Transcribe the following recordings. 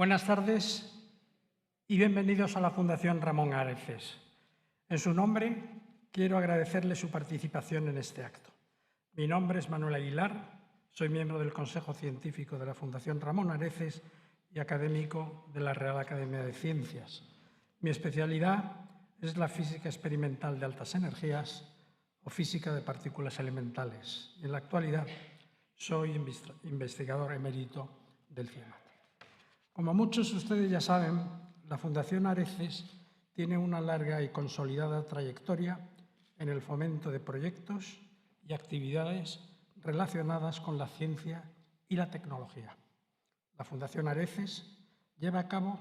Buenas tardes y bienvenidos a la Fundación Ramón Areces. En su nombre, quiero agradecerle su participación en este acto. Mi nombre es Manuel Aguilar, soy miembro del Consejo Científico de la Fundación Ramón Areces y académico de la Real Academia de Ciencias. Mi especialidad es la física experimental de altas energías o física de partículas elementales. En la actualidad, soy investigador emérito del CIEMAT. Como muchos de ustedes ya saben, la Fundación Areces tiene una larga y consolidada trayectoria en el fomento de proyectos y actividades relacionadas con la ciencia y la tecnología. La Fundación Areces lleva a cabo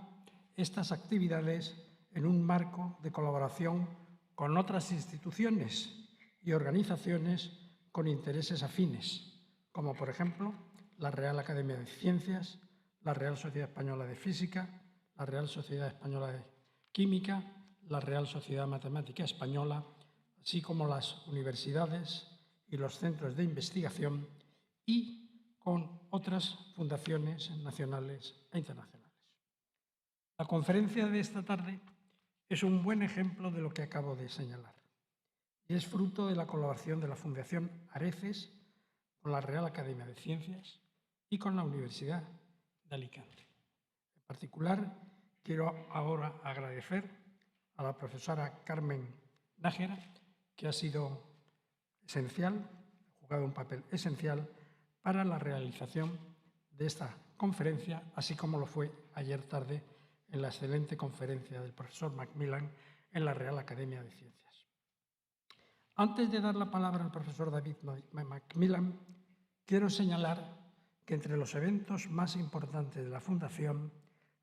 estas actividades en un marco de colaboración con otras instituciones y organizaciones con intereses afines, como por ejemplo la Real Academia de Ciencias, la Real Sociedad Española de Física, la Real Sociedad Española de Química, la Real Sociedad Matemática Española, así como las universidades y los centros de investigación y con otras fundaciones nacionales e internacionales. La conferencia de esta tarde es un buen ejemplo de lo que acabo de señalar y es fruto de la colaboración de la Fundación Areces con la Real Academia de Ciencias y con la Universidad de Alicante. En particular, quiero ahora agradecer a la profesora Carmen Nájera, que ha sido esencial, ha jugado un papel esencial para la realización de esta conferencia, así como lo fue ayer tarde en la excelente conferencia del profesor MacMillan en la Real Academia de Ciencias. Antes de dar la palabra al profesor David MacMillan, quiero señalar que entre los eventos más importantes de la Fundación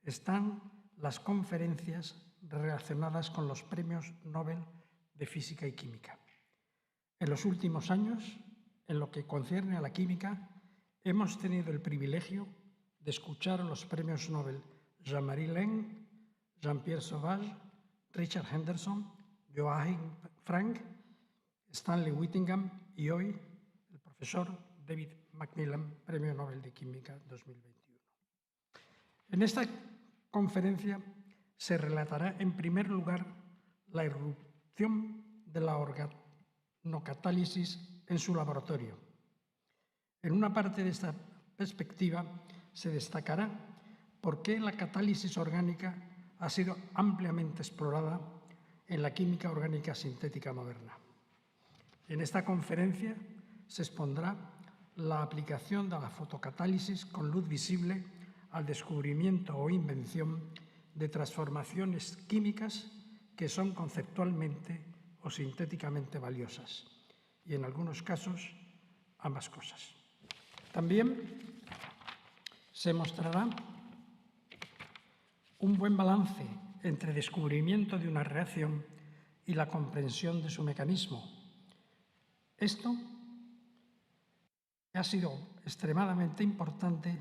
están las conferencias relacionadas con los Premios Nobel de Física y Química. En los últimos años, en lo que concierne a la química, hemos tenido el privilegio de escuchar a los Premios Nobel Jean-Marie Lehn, Jean-Pierre Sauvage, Richard Henderson, Joachim Frank, Stanley Whittingham y hoy el profesor David MacMillan, Premio Nobel de Química 2021. En esta conferencia se relatará en primer lugar la irrupción de la organocatálisis en su laboratorio. En una parte de esta perspectiva se destacará por qué la catálisis orgánica ha sido ampliamente explorada en la química orgánica sintética moderna. En esta conferencia se expondrá la aplicación de la fotocatálisis con luz visible al descubrimiento o invención de transformaciones químicas que son conceptualmente o sintéticamente valiosas y, en algunos casos, ambas cosas. También se mostrará un buen balance entre descubrimiento de una reacción y la comprensión de su mecanismo. Esto ha sido extremadamente importante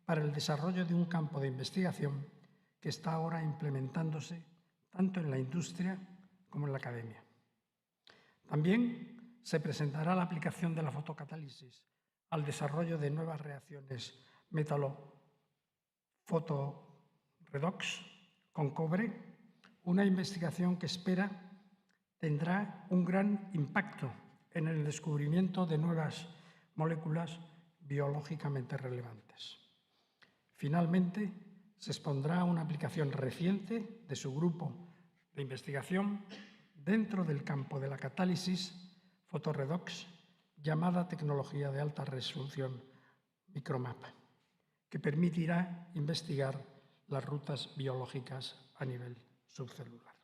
para el desarrollo de un campo de investigación que está ahora implementándose tanto en la industria como en la academia. También se presentará la aplicación de la fotocatálisis al desarrollo de nuevas reacciones Metaloredox con cobre, una investigación que tendrá un gran impacto en el descubrimiento de nuevas moléculas biológicamente relevantes. Finalmente, se expondrá una aplicación reciente de su grupo de investigación dentro del campo de la catálisis fotoredox llamada tecnología de alta resolución micromap, que permitirá investigar las rutas biológicas a nivel subcelular.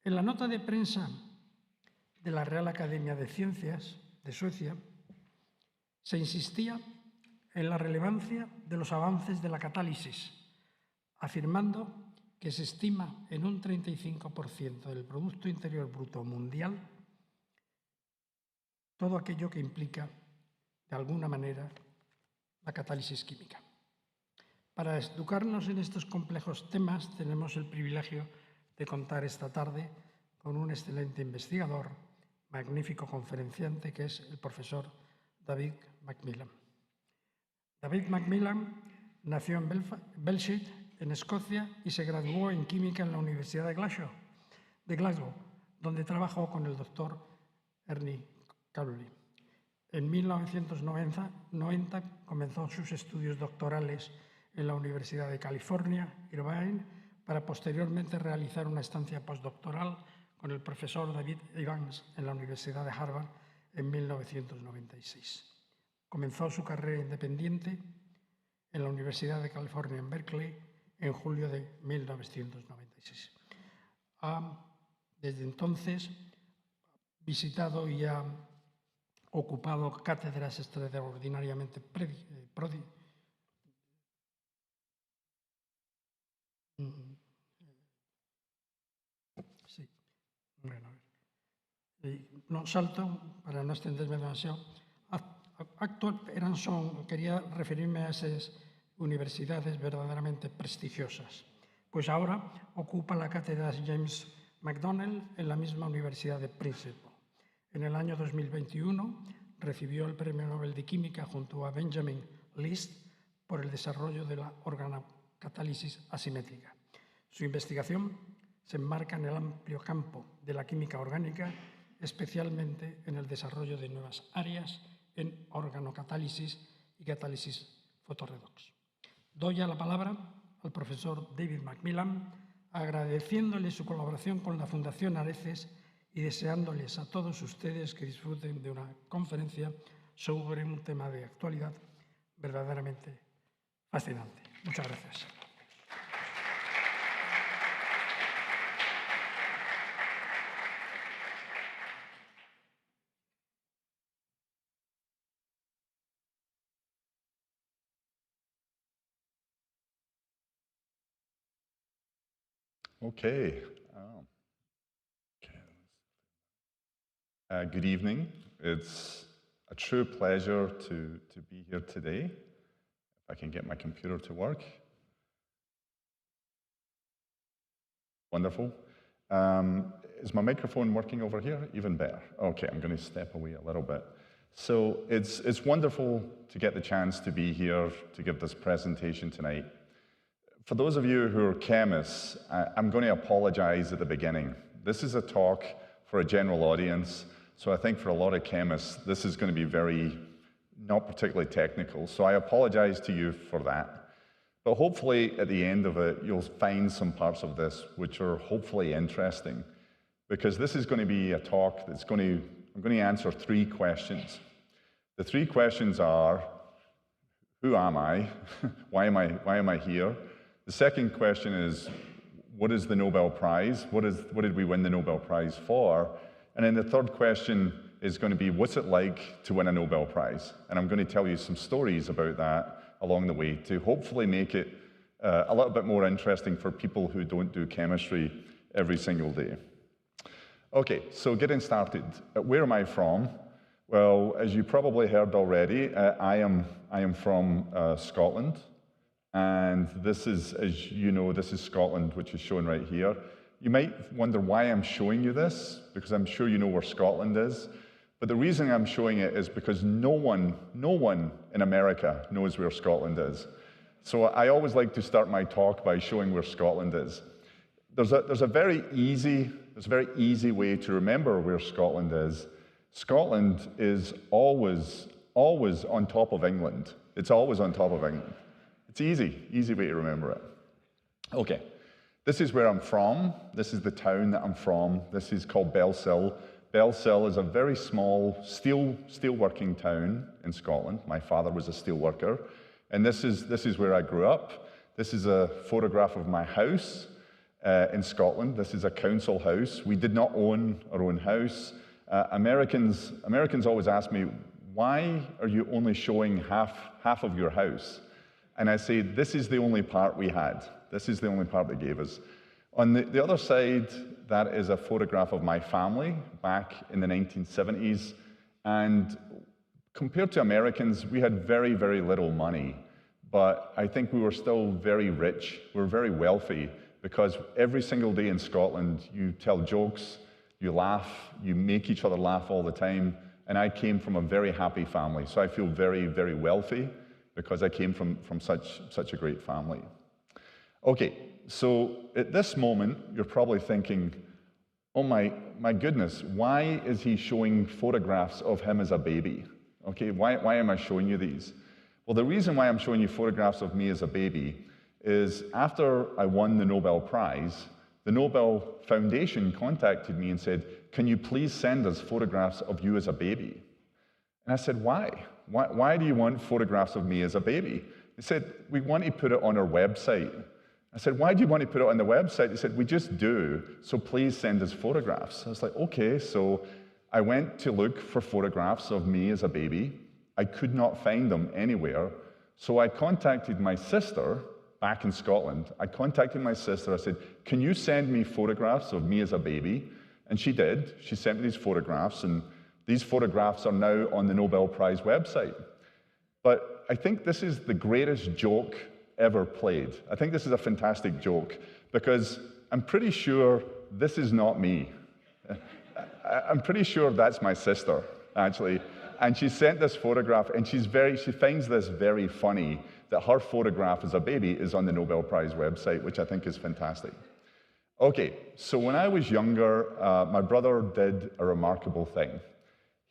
En la nota de prensa de la Real Academia de Ciencias de Suecia se insistía en la relevancia de los avances de la catálisis, afirmando que se estima en un 35% del Producto Interior Bruto mundial todo aquello que implica, de alguna manera, la catálisis química. Para educarnos en estos complejos temas, tenemos el privilegio de contar esta tarde con un excelente investigador, magnífico conferenciante, que es el profesor David MacMillan. David MacMillan Nació en Belfast, en Escocia, y se graduó en química en la Universidad de Glasgow, donde trabajó con el doctor Ernie Cowley. En 1990 comenzó sus estudios doctorales en la Universidad de California, Irvine, para posteriormente realizar una estancia postdoctoral con el profesor David Evans en la Universidad de Harvard en 1996. Comenzó su carrera independiente en la Universidad de California en Berkeley en julio de 1996. Desde entonces visitado y ha ocupado cátedras extraordinariamente no salto para no extenderme demasiado. Quería referirme a esas universidades verdaderamente prestigiosas, pues ahora ocupa la cátedra James McDonnell en la misma Universidad de Princeton. En el año 2021 recibió el Premio Nobel de Química junto a Benjamin List por el desarrollo de la organocatálisis asimétrica. Su investigación se enmarca en el amplio campo de la química orgánica, especialmente en el desarrollo de nuevas áreas en organocatálisis y catálisis fotoredox. Doy la palabra al profesor David MacMillan, agradeciéndole su colaboración con la Fundación Areces y deseándoles a todos ustedes que disfruten de una conferencia sobre un tema de actualidad verdaderamente fascinante. Muchas gracias. Okay. Good evening. It's a true pleasure to be here today. If I can get my computer to work. Wonderful. Is my microphone working over here? Even better. Okay, I'm going to step away a little bit. So it's wonderful to get the chance to be here to give this presentation tonight. For those of you who are chemists, I'm going to apologize at the beginning. This is a talk for a general audience, so I think for a lot of chemists, this is going to be not particularly technical, so I apologize to you for that. But hopefully at the end of it, you'll find some parts of this which are hopefully interesting, because this is going to be a talk I'm going to answer 3 questions. The 3 questions are, who am I? Why am I here? The second question is, what is the Nobel Prize? What did we win the Nobel Prize for? And then the third question is going to be, what's it like to win a Nobel Prize? And I'm going to tell you some stories about that along the way to hopefully make it a little bit more interesting for people who don't do chemistry every single day. Okay, so getting started. Where am I from? Well, as you probably heard already, I am from Scotland. And this is, as you know, this is Scotland, which is shown right here. You might wonder why I'm showing you this, because I'm sure you know where Scotland is. But the reason I'm showing it is because no one in America knows where Scotland is. So I always like to start my talk by showing where Scotland is. There's a very easy way to remember where Scotland is. Scotland is always on top of England. It's always on top of England. It's easy way to remember it. Okay, this is where I'm from. This is the town that I'm from. This is called Belsill. Belsill is a very small steelworking town in Scotland. My father was a steelworker, and this is where I grew up. This is a photograph of my house in Scotland. This is a council house. We did not own our own house. Americans always ask me, why are you only showing half of your house? And I say, this is the only part we had. This is the only part they gave us. On the other side, that is a photograph of my family back in the 1970s. And compared to Americans, we had very, very little money. But I think we were still very rich. We were very wealthy, because every single day in Scotland, you tell jokes, you laugh, you make each other laugh all the time. And I came from a very happy family, so I feel very, very wealthy. because I came from such a great family. Okay, so at this moment, you're probably thinking, oh my goodness, why is he showing photographs of him as a baby? Okay, why am I showing you these? Well, the reason why I'm showing you photographs of me as a baby is after I won the Nobel Prize, the Nobel Foundation contacted me and said, can you please send us photographs of you as a baby? And I said, why? Why do you want photographs of me as a baby? They said, we want to put it on our website. I said, why do you want to put it on the website? They said, we just do, so please send us photographs. I was like, okay, so I went to look for photographs of me as a baby. I could not find them anywhere, so I contacted my sister back in Scotland. I contacted my sister. I said, can you send me photographs of me as a baby? And she did. She sent me these photographs, and these photographs are now on the Nobel Prize website. But I think this is the greatest joke ever played. I think this is a fantastic joke, because I'm pretty sure this is not me. I'm pretty sure that's my sister, actually. And she sent this photograph, and she finds this very funny, that her photograph as a baby is on the Nobel Prize website, which I think is fantastic. Okay, so when I was younger, my brother did a remarkable thing.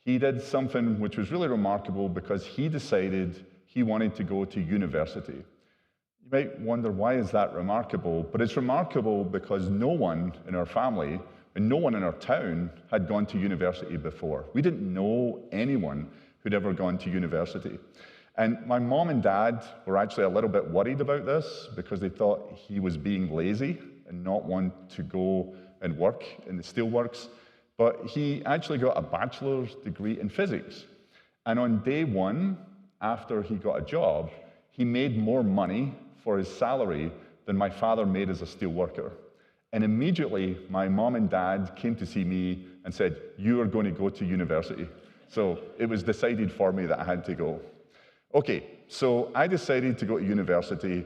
He did something which was really remarkable because he decided he wanted to go to university. You might wonder, why is that remarkable? But it's remarkable because no one in our family and no one in our town had gone to university before. We didn't know anyone who'd ever gone to university. And my mom and dad were actually a little bit worried about this because they thought he was being lazy and not want to go and work in the steelworks. But he actually got a bachelor's degree in physics. And on day one, after he got a job, he made more money for his salary than my father made as a steelworker. And immediately, my mom and dad came to see me and said, you are going to go to university. So it was decided for me that I had to go. Okay, so I decided to go to university,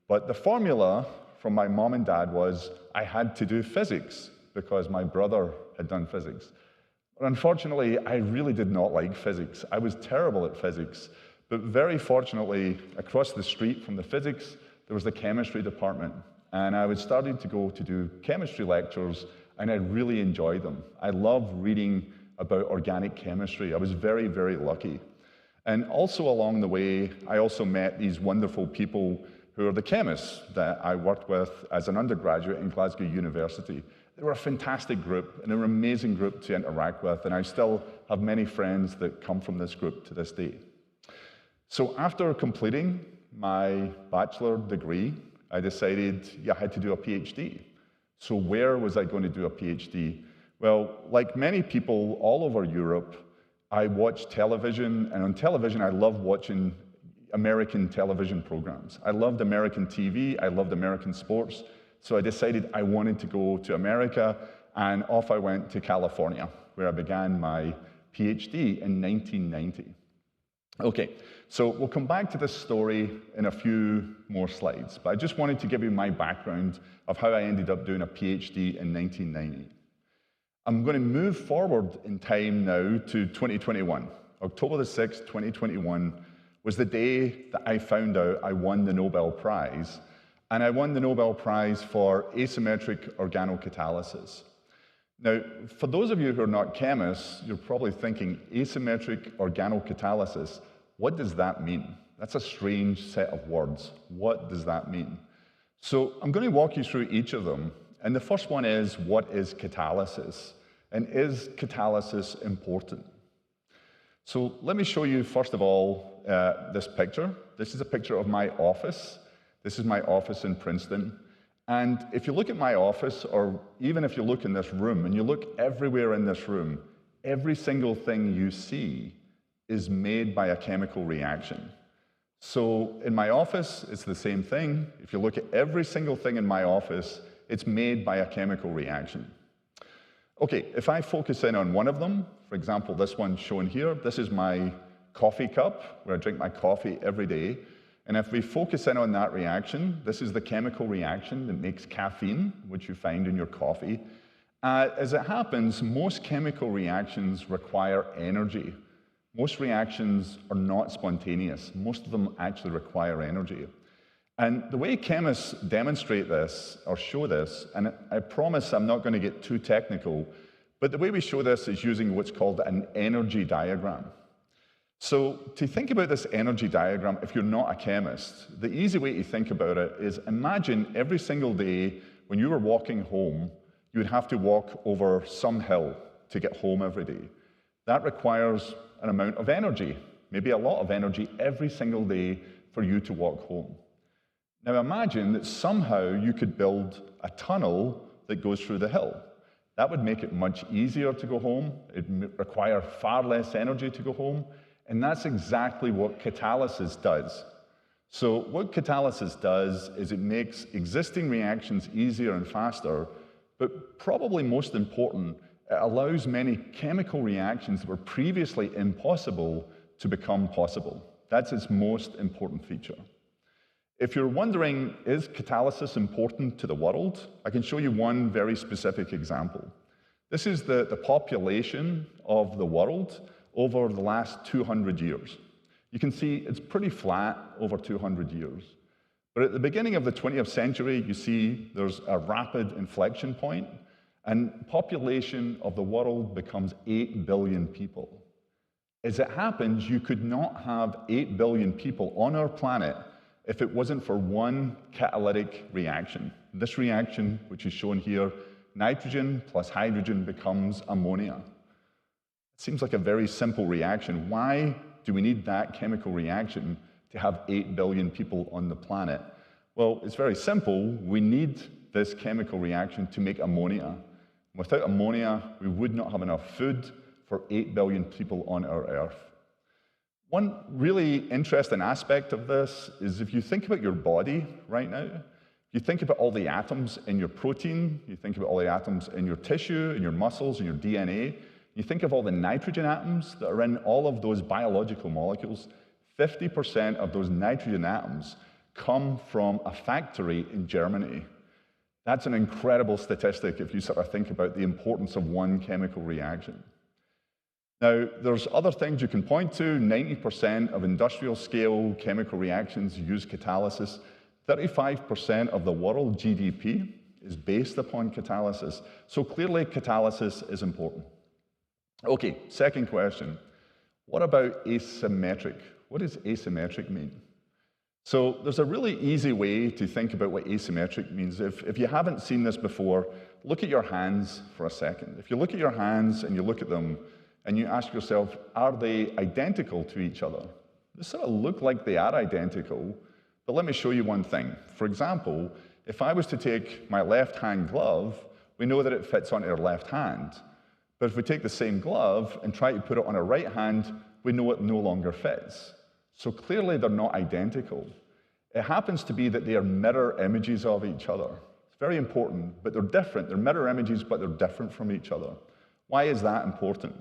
but the formula from my mom and dad was I had to do physics because my brother had done physics. But unfortunately, I really did not like physics. I was terrible at physics. But very fortunately, across the street from the physics, there was the chemistry department. And I was starting to go to do chemistry lectures, and I really enjoyed them. I loved reading about organic chemistry. I was very, very lucky. And also along the way, I also met these wonderful people who are the chemists that I worked with as an undergraduate in Glasgow University. They were a fantastic group, and they were an amazing group to interact with, and I still have many friends that come from this group to this day. So after completing my bachelor degree, I decided I had to do a PhD. So where was I going to do a PhD? Well, like many people all over Europe, I watched television, and on television I loved watching American television programs. I loved American TV, I loved American sports, so I decided I wanted to go to America, and off I went to California, where I began my PhD in 1990. Okay, so we'll come back to this story in a few more slides, but I just wanted to give you my background of how I ended up doing a PhD in 1990. I'm going to move forward in time now to 2021. October the 6th, 2021 was the day that I found out I won the Nobel Prize, and I won the Nobel Prize for asymmetric organocatalysis. Now, for those of you who are not chemists, you're probably thinking, asymmetric organocatalysis, what does that mean? That's a strange set of words. What does that mean? So I'm going to walk you through each of them. And the first one is, what is catalysis? And is catalysis important? So let me show you, first of all, this picture. This is a picture of my office. This is my office in Princeton. And if you look at my office, or even if you look in this room, and you look everywhere in this room, every single thing you see is made by a chemical reaction. So in my office, it's the same thing. If you look at every single thing in my office, it's made by a chemical reaction. Okay, if I focus in on one of them, for example, this one shown here, this is my coffee cup, where I drink my coffee every day. And if we focus in on that reaction, this is the chemical reaction that makes caffeine, which you find in your coffee. As it happens, most chemical reactions require energy. Most reactions are not spontaneous. Most of them actually require energy. And the way chemists demonstrate this, or show this, and I promise I'm not going to get too technical, but the way we show this is using what's called an energy diagram. So to think about this energy diagram, if you're not a chemist, the easy way to think about it is imagine every single day when you were walking home, you would have to walk over some hill to get home every day. That requires an amount of energy, maybe a lot of energy every single day for you to walk home. Now imagine that somehow you could build a tunnel that goes through the hill. That would make it much easier to go home. It would require far less energy to go home. And that's exactly what catalysis does. So what catalysis does is it makes existing reactions easier and faster, but probably most important, it allows many chemical reactions that were previously impossible to become possible. That's its most important feature. If you're wondering, is catalysis important to the world? I can show you one very specific example. This is the population of the world over the last 200 years. You can see it's pretty flat over 200 years. But at the beginning of the 20th century, you see there's a rapid inflection point, and population of the world becomes 8 billion people. As it happens, you could not have 8 billion people on our planet if it wasn't for one catalytic reaction. This reaction, which is shown here, nitrogen plus hydrogen becomes ammonia. It seems like a very simple reaction. Why do we need that chemical reaction to have 8 billion people on the planet? Well, it's very simple. We need this chemical reaction to make ammonia. Without ammonia, we would not have enough food for 8 billion people on our Earth. One really interesting aspect of this is if you think about your body right now, you think about all the atoms in your protein, you think about all the atoms in your tissue, in your muscles, in your DNA, you think of all the nitrogen atoms that are in all of those biological molecules, 50% of those nitrogen atoms come from a factory in Germany. That's an incredible statistic if you sort of think about the importance of one chemical reaction. Now, there's other things you can point to. 90% of industrial scale chemical reactions use catalysis. 35% of the world GDP is based upon catalysis. So clearly, catalysis is important. Okay, second question. What about asymmetric? What does asymmetric mean? So there's a really easy way to think about what asymmetric means. If you haven't seen this before, look at your hands for a second. If you look at your hands and you look at them and you ask yourself, are they identical to each other? They sort of look like they are identical, but let me show you one thing. For example, if I was to take my left-hand glove, we know that it fits onto our left hand. But if we take the same glove and try to put it on our right hand, we know it no longer fits. So clearly they're not identical. It happens to be that they are mirror images of each other. It's very important, but they're different. They're mirror images, but they're different from each other. Why is that important?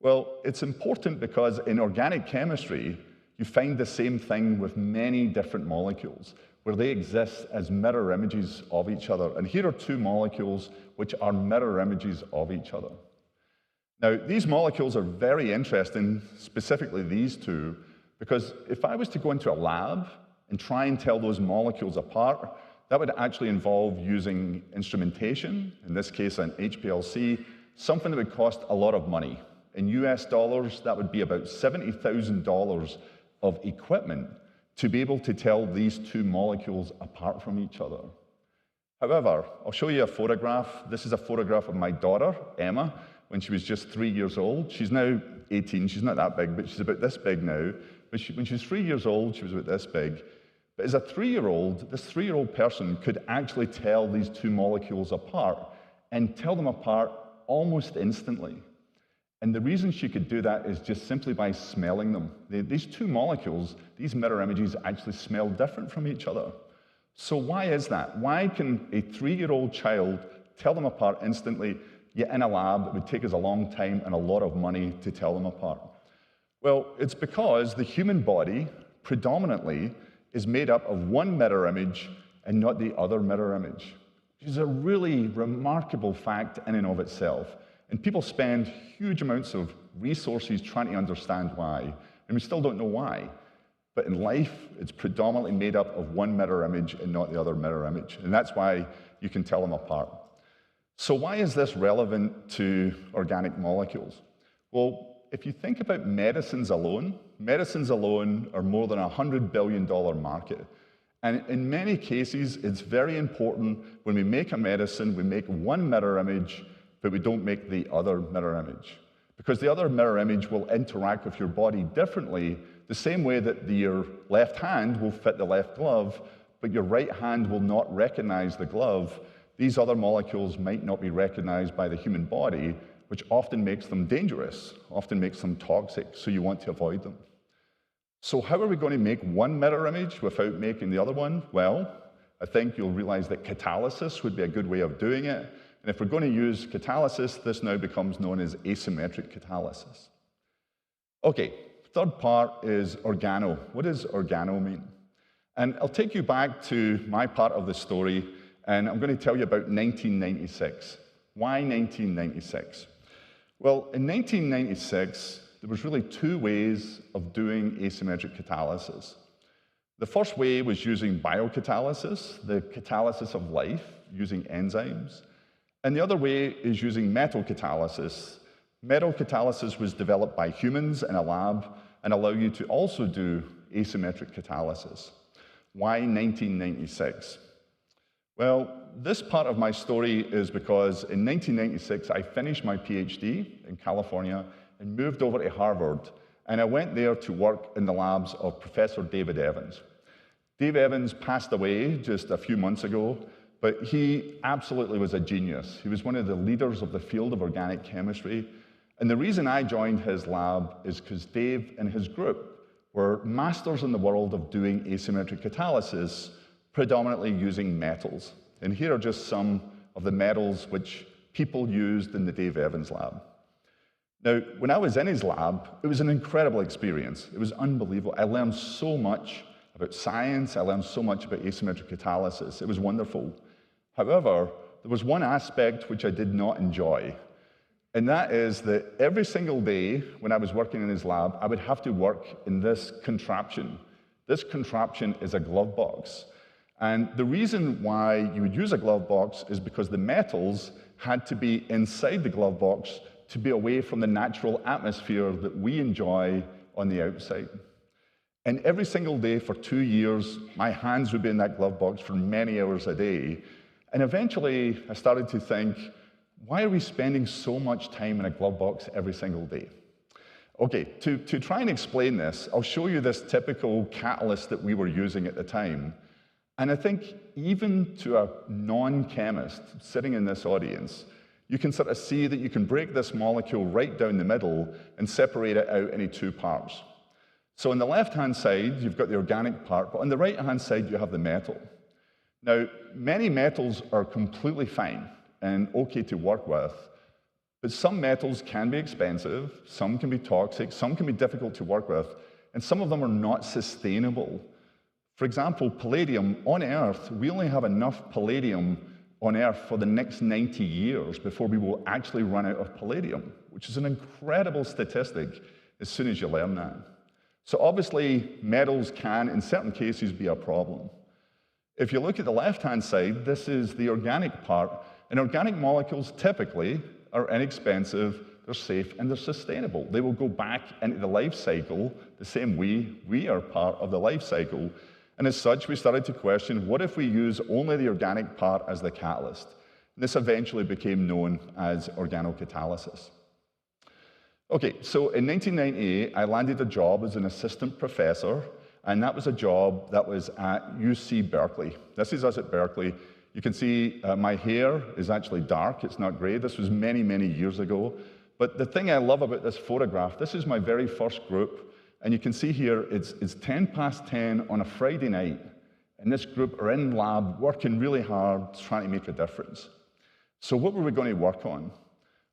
Well, it's important because in organic chemistry, you find the same thing with many different molecules, where they exist as mirror images of each other. And here are two molecules which are mirror images of each other. Now, these molecules are very interesting, specifically these two, because if I was to go into a lab and try and tell those molecules apart, that would actually involve using instrumentation, in this case an HPLC, something that would cost a lot of money. In US dollars, that would be about $70,000 of equipment to be able to tell these two molecules apart from each other. However, I'll show you a photograph. This is a photograph of my daughter, Emma, when she was just 3 years old. She's now 18. She's not that big, but she's about this big now. But when she was 3 years old, she was about this big. But as a 3-year-old, this 3-year-old person could actually tell these two molecules apart and tell them apart almost instantly. And the reason she could do that is just simply by smelling them. These two molecules, these mirror images, actually smell different from each other. So why is that? Why can a 3-year-old child tell them apart instantly, yet in a lab it would take us a long time and a lot of money to tell them apart? Well, it's because the human body predominantly is made up of one mirror image and not the other mirror image, which is a really remarkable fact in and of itself. And people spend huge amounts of resources trying to understand why, and we still don't know why. But in life, it's predominantly made up of one mirror image and not the other mirror image, and that's why you can tell them apart. So why is this relevant to organic molecules? Well, if you think about medicines alone are more than a $100 billion market. And in many cases, it's very important when we make a medicine, we make one mirror image, but we don't make the other mirror image. Because the other mirror image will interact with your body differently, the same way that your left hand will fit the left glove, but your right hand will not recognize the glove. These other molecules might not be recognized by the human body, which often makes them dangerous, often makes them toxic, so you want to avoid them. So how are we going to make one mirror image without making the other one? Well, I think you'll realize that catalysis would be a good way of doing it. And if we're going to use catalysis, this now becomes known as asymmetric catalysis. Okay, third part is organo. What does organo mean? And I'll take you back to my part of the story, and I'm going to tell you about 1996. Why 1996? Well, in 1996, there was really two ways of doing asymmetric catalysis. The first way was using biocatalysis, the catalysis of life, using enzymes. And the other way is using metal catalysis. Metal catalysis was developed by humans in a lab and allow you to also do asymmetric catalysis. Why 1996? Well, this part of my story is because in 1996, I finished my PhD in California and moved over to Harvard, and I went there to work in the labs of Professor David Evans. Dave Evans passed away just a few months ago, but he absolutely was a genius. He was one of the leaders of the field of organic chemistry, and the reason I joined his lab is because Dave and his group were masters in the world of doing asymmetric catalysis, predominantly using metals. And here are just some of the metals which people used in the Dave Evans lab. Now, when I was in his lab, it was an incredible experience. It was unbelievable. I learned so much about science. I learned so much about asymmetric catalysis. It was wonderful. However, there was one aspect which I did not enjoy, and that is that every single day when I was working in his lab, I would have to work in this contraption. This contraption is a glove box. And the reason why you would use a glove box is because the metals had to be inside the glove box to be away from the natural atmosphere that we enjoy on the outside. And every single day for 2 years, my hands would be in that glove box for many hours a day. And eventually, I started to think, why are we spending so much time in a glove box every single day? Okay, to try and explain this, I'll show you this typical catalyst that we were using at the time. And I think even to a non-chemist sitting in this audience, you can sort of see that you can break this molecule right down the middle and separate it out into two parts. So on the left-hand side, you've got the organic part, but on the right-hand side, you have the metal. Now, many metals are completely fine and okay to work with, but some metals can be expensive, some can be toxic, some can be difficult to work with, and some of them are not sustainable. For example, palladium, on Earth, we only have enough palladium on Earth for the next 90 years before we will actually run out of palladium, which is an incredible statistic as soon as you learn that. So obviously, metals can, in certain cases, be a problem. If you look at the left-hand side, this is the organic part, and organic molecules typically are inexpensive, they're safe, and they're sustainable. They will go back into the life cycle the same way we are part of the life cycle. And as such, we started to question, what if we use only the organic part as the catalyst? This eventually became known as organocatalysis. Okay, so in 1998, I landed a job as an assistant professor, and that was a job that was at UC Berkeley. This is us at Berkeley. You can see my hair is actually dark, it's not gray. This was many, many years ago. But the thing I love about this photograph, this is my very first group. And you can see here, it's 10 past 10 on a Friday night, and this group are in lab working really hard, trying to make a difference. So what were we going to work on?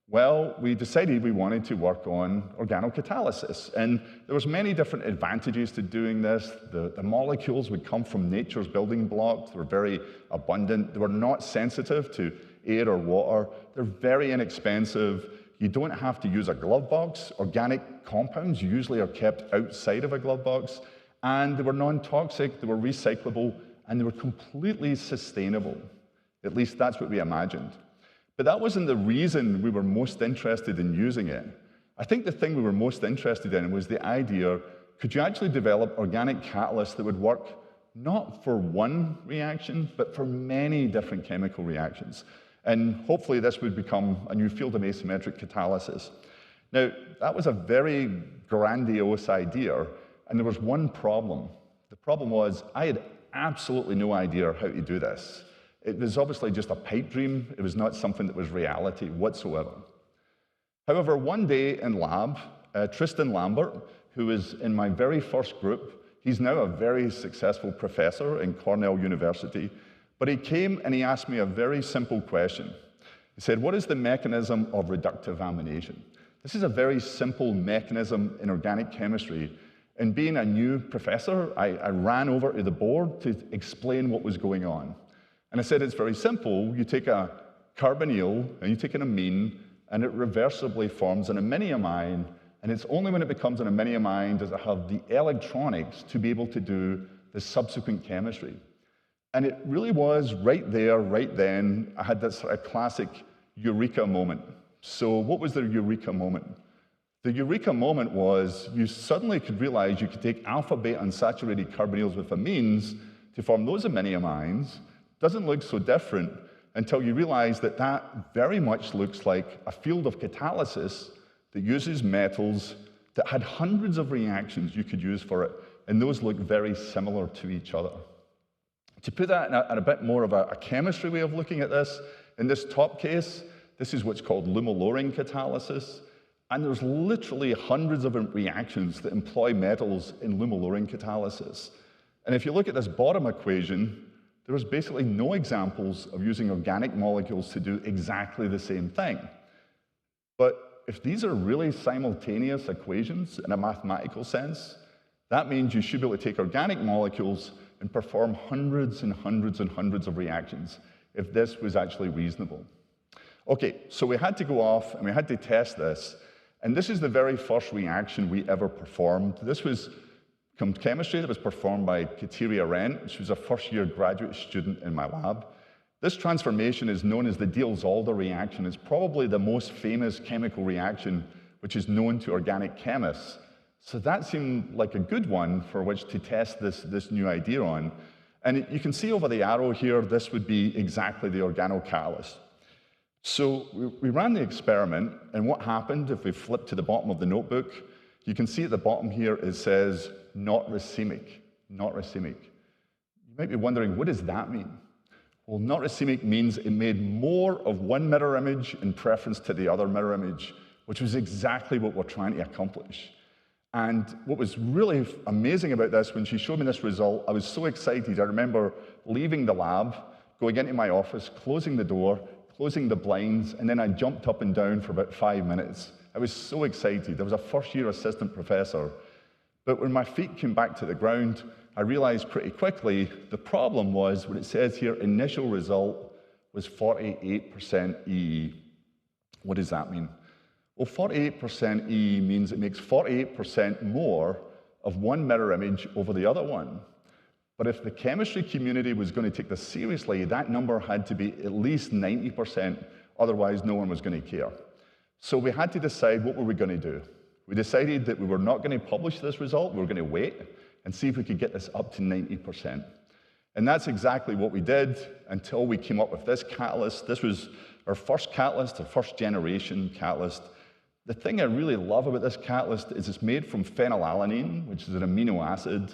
Well, we decided we wanted to work on organocatalysis, and there was many different advantages to doing this. The molecules would come from nature's building blocks. They were very abundant. They were not sensitive to air or water. They're very inexpensive. You don't have to use a glove box. Organic compounds usually are kept outside of a glove box. And they were non-toxic, they were recyclable, and they were completely sustainable. At least that's what we imagined. But that wasn't the reason we were most interested in using it. I think the thing we were most interested in was the idea, could you actually develop organic catalysts that would work not for one reaction, but for many different chemical reactions? And hopefully this would become a new field of asymmetric catalysis. Now, that was a very grandiose idea, and there was one problem. The problem was I had absolutely no idea how to do this. It was obviously just a pipe dream. It was not something that was reality whatsoever. However, one day in lab, Tristan Lambert, who was in my very first group, he's now a very successful professor in Cornell University, but he came and he asked me a very simple question. He said, what is the mechanism of reductive amination? This is a very simple mechanism in organic chemistry. And being a new professor, I ran over to the board to explain what was going on. And I said, it's very simple. You take a carbonyl and you take an amine, and it reversibly forms an aminiamine. And it's only when it becomes an aminiamine does it have the electronics to be able to do the subsequent chemistry. And it really was right there, right then, I had this sort of classic eureka moment. So what was the eureka moment? The eureka moment was you suddenly could realize you could take alpha-beta unsaturated carbonyls with amines to form those aminiamines. Doesn't look so different until you realize that that very much looks like a field of catalysis that uses metals that had hundreds of reactions you could use for it, and those look very similar to each other. To put that in a bit more of a chemistry way of looking at this, in this top case, this is what's called lumolowering catalysis, and there's literally hundreds of reactions that employ metals in lumolowering catalysis. And if you look at this bottom equation, there is basically no examples of using organic molecules to do exactly the same thing. But if these are really simultaneous equations in a mathematical sense, that means you should be able to take organic molecules and perform hundreds and hundreds and hundreds of reactions if this was actually reasonable. Okay, so we had to go off and we had to test this, and this is the very first reaction we ever performed. This was chemistry that was performed by Kateria Arendt. She was a first-year graduate student in my lab. This transformation is known as the Diels-Alder reaction. It's probably the most famous chemical reaction which is known to organic chemists. So that seemed like a good one for which to test this new idea on. And you can see over the arrow here, this would be exactly the organocatalyst. So we ran the experiment, and what happened, if we flip to the bottom of the notebook, you can see at the bottom here it says, not racemic, not racemic. You might be wondering, what does that mean? Well, not racemic means it made more of one mirror image in preference to the other mirror image, which was exactly what we're trying to accomplish. And what was really amazing about this, when she showed me this result, I was so excited. I remember leaving the lab, going into my office, closing the door, closing the blinds, and then I jumped up and down for about 5 minutes. I was so excited. I was a first-year assistant professor. But when my feet came back to the ground, I realized pretty quickly the problem was, what it says here, initial result was 48% E. What does that mean? Well, 48% E means it makes 48% more of one mirror image over the other one. But if the chemistry community was going to take this seriously, that number had to be at least 90%, otherwise no one was going to care. So we had to decide what were we going to do. We decided that we were not going to publish this result, we were going to wait and see if we could get this up to 90%. And that's exactly what we did until we came up with this catalyst. This was our first catalyst, our first generation catalyst. The thing I really love about this catalyst is it's made from phenylalanine, which is an amino acid,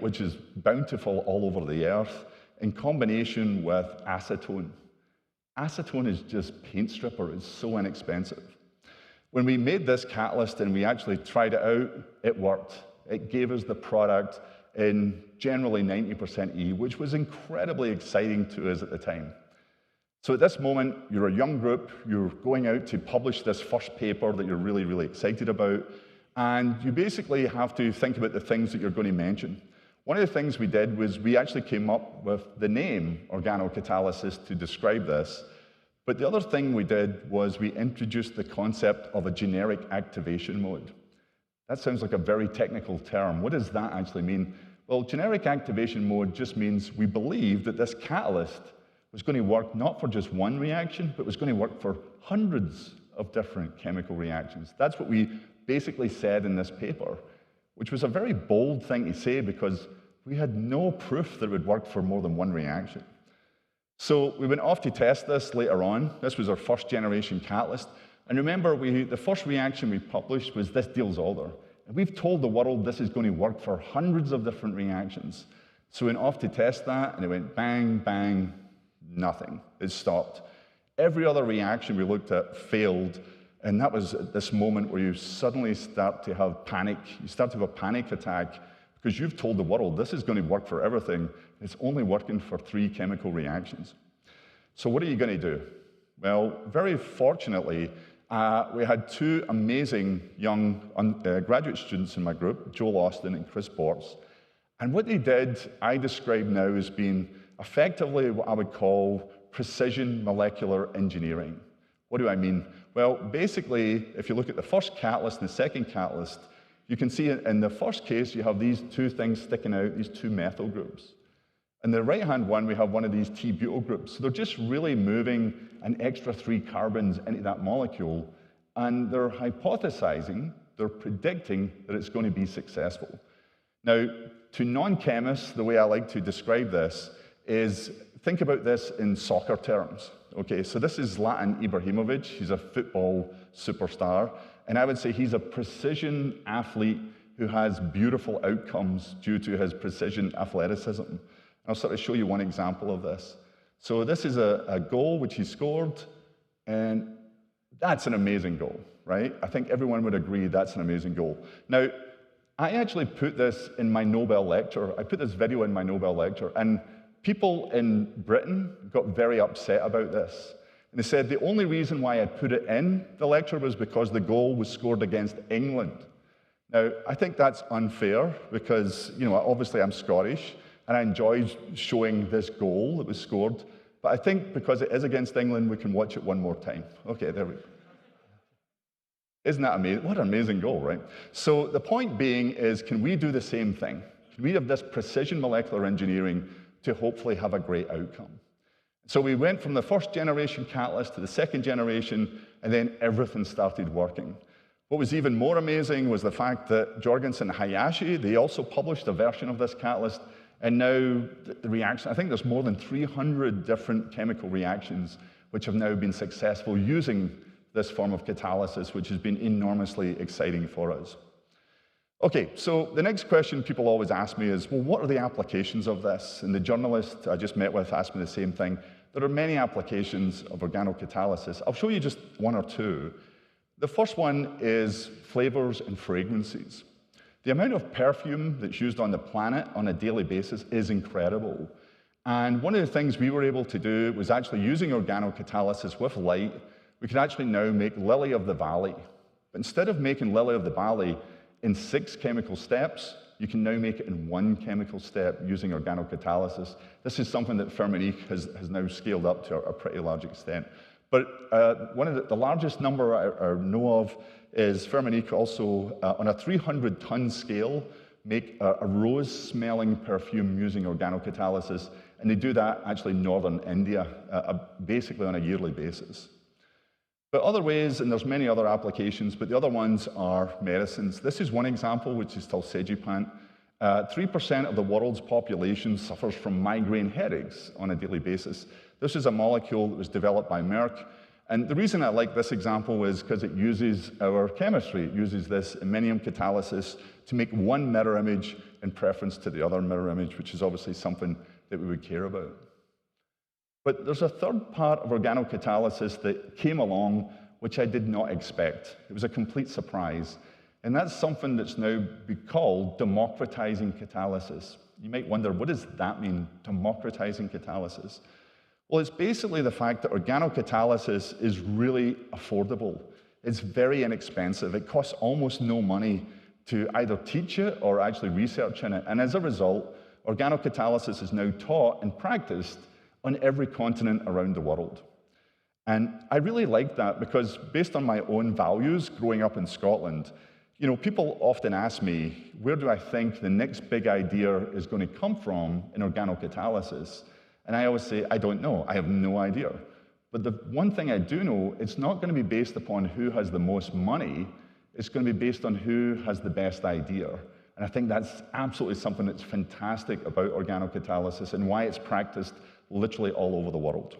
which is bountiful all over the earth, in combination with acetone. Acetone is just paint stripper, it's so inexpensive. When we made this catalyst and we actually tried it out, it worked. It gave us the product in generally 90% E, which was incredibly exciting to us at the time. So at this moment, you're a young group, you're going out to publish this first paper that you're really, really excited about, and you basically have to think about the things that you're going to mention. One of the things we did was we actually came up with the name organocatalysis to describe this, But the other thing we did was we introduced the concept of a generic activation mode. That sounds like a very technical term. What does that actually mean? Well, generic activation mode just means we believe that this catalyst was going to work not for just one reaction, but was going to work for hundreds of different chemical reactions. That's what we basically said in this paper, which was a very bold thing to say because we had no proof that it would work for more than one reaction. So we went off to test this later on. This was our first generation catalyst. And remember, the first reaction we published was this Diels-Alder. And we've told the world this is going to work for hundreds of different reactions. So we went off to test that, and it went bang, bang, nothing. It stopped. Every other reaction we looked at failed, and that was at this moment where you suddenly start to have panic. You start to have a panic attack because you've told the world this is going to work for everything. It's only working for 3 chemical reactions. So what are you going to do? Well, very fortunately, we had 2 amazing young graduate students in my group, Joel Austin and Chris Bortz. And what they did, I describe now as being effectively what I would call precision molecular engineering. What do I mean? Well, basically, if you look at the first catalyst and the second catalyst, you can see in the first case, you have these 2 things sticking out, these 2 methyl groups. In the right-hand one, we have one of these T-butyl groups. So they're just really moving an extra 3 carbons into that molecule, and they're hypothesizing, they're predicting that it's going to be successful. Now, to non-chemists, the way I like to describe this is, think about this in soccer terms. Okay, so this is Zlatan Ibrahimovic. He's a football superstar, and I would say he's a precision athlete who has beautiful outcomes due to his precision athleticism. I'll sort of show you one example of this. So this is a goal which he scored, and that's an amazing goal, right? I think everyone would agree that's an amazing goal. Now, I actually put this in my Nobel lecture. I put this video in my Nobel lecture, and people in Britain got very upset about this. And they said the only reason why I put it in the lecture was because the goal was scored against England. Now, I think that's unfair because, obviously I'm Scottish, and I enjoyed showing this goal that was scored. But I think because it is against England, we can watch it one more time. Okay, there we go. Isn't that amazing? What an amazing goal, right? So the point being is, can we do the same thing? Can we have this precision molecular engineering to hopefully have a great outcome? So we went from the first generation catalyst to the second generation, and then everything started working. What was even more amazing was the fact that Jorgensen and Hayashi, they also published a version of this catalyst. And now the reaction, I think there's more than 300 different chemical reactions which have now been successful using this form of catalysis, which has been enormously exciting for us. Okay, so the next question people always ask me is, well, what are the applications of this? And the journalist I just met with asked me the same thing. There are many applications of organocatalysis. I'll show you just 1 or 2. The first one is flavors and fragrances. The amount of perfume that's used on the planet on a daily basis is incredible. And one of the things we were able to do was actually using organocatalysis with light, we could actually now make Lily of the Valley. But instead of making Lily of the Valley in 6 chemical steps, you can now make it in 1 chemical step using organocatalysis. This is something that Firmenich has now scaled up to a pretty large extent. But one of the largest number I know of is Firmenich also, on a 300-ton scale, make a rose-smelling perfume using organocatalysis, and they do that actually in northern India, basically on a yearly basis. But other ways, and there's many other applications, but the other ones are medicines. This is one example, which is talcegipant. 3% of the world's population suffers from migraine headaches on a daily basis. This is a molecule that was developed by Merck. And the reason I like this example is because it uses our chemistry. It uses this iminium catalysis to make one mirror image in preference to the other mirror image, which is obviously something that we would care about. But there's a third part of organocatalysis that came along, which I did not expect. It was a complete surprise. And that's something that's now been called democratizing catalysis. You might wonder, what does that mean, democratizing catalysis? Well, it's basically the fact that organocatalysis is really affordable. It's very inexpensive. It costs almost no money to either teach it or actually research in it. And as a result, organocatalysis is now taught and practiced on every continent around the world. And I really liked that because based on my own values growing up in Scotland, people often ask me, where do I think the next big idea is going to come from in organocatalysis? And I always say, I don't know. I have no idea. But the one thing I do know, it's not going to be based upon who has the most money. It's going to be based on who has the best idea. And I think that's absolutely something that's fantastic about organocatalysis and why it's practiced literally all over the world.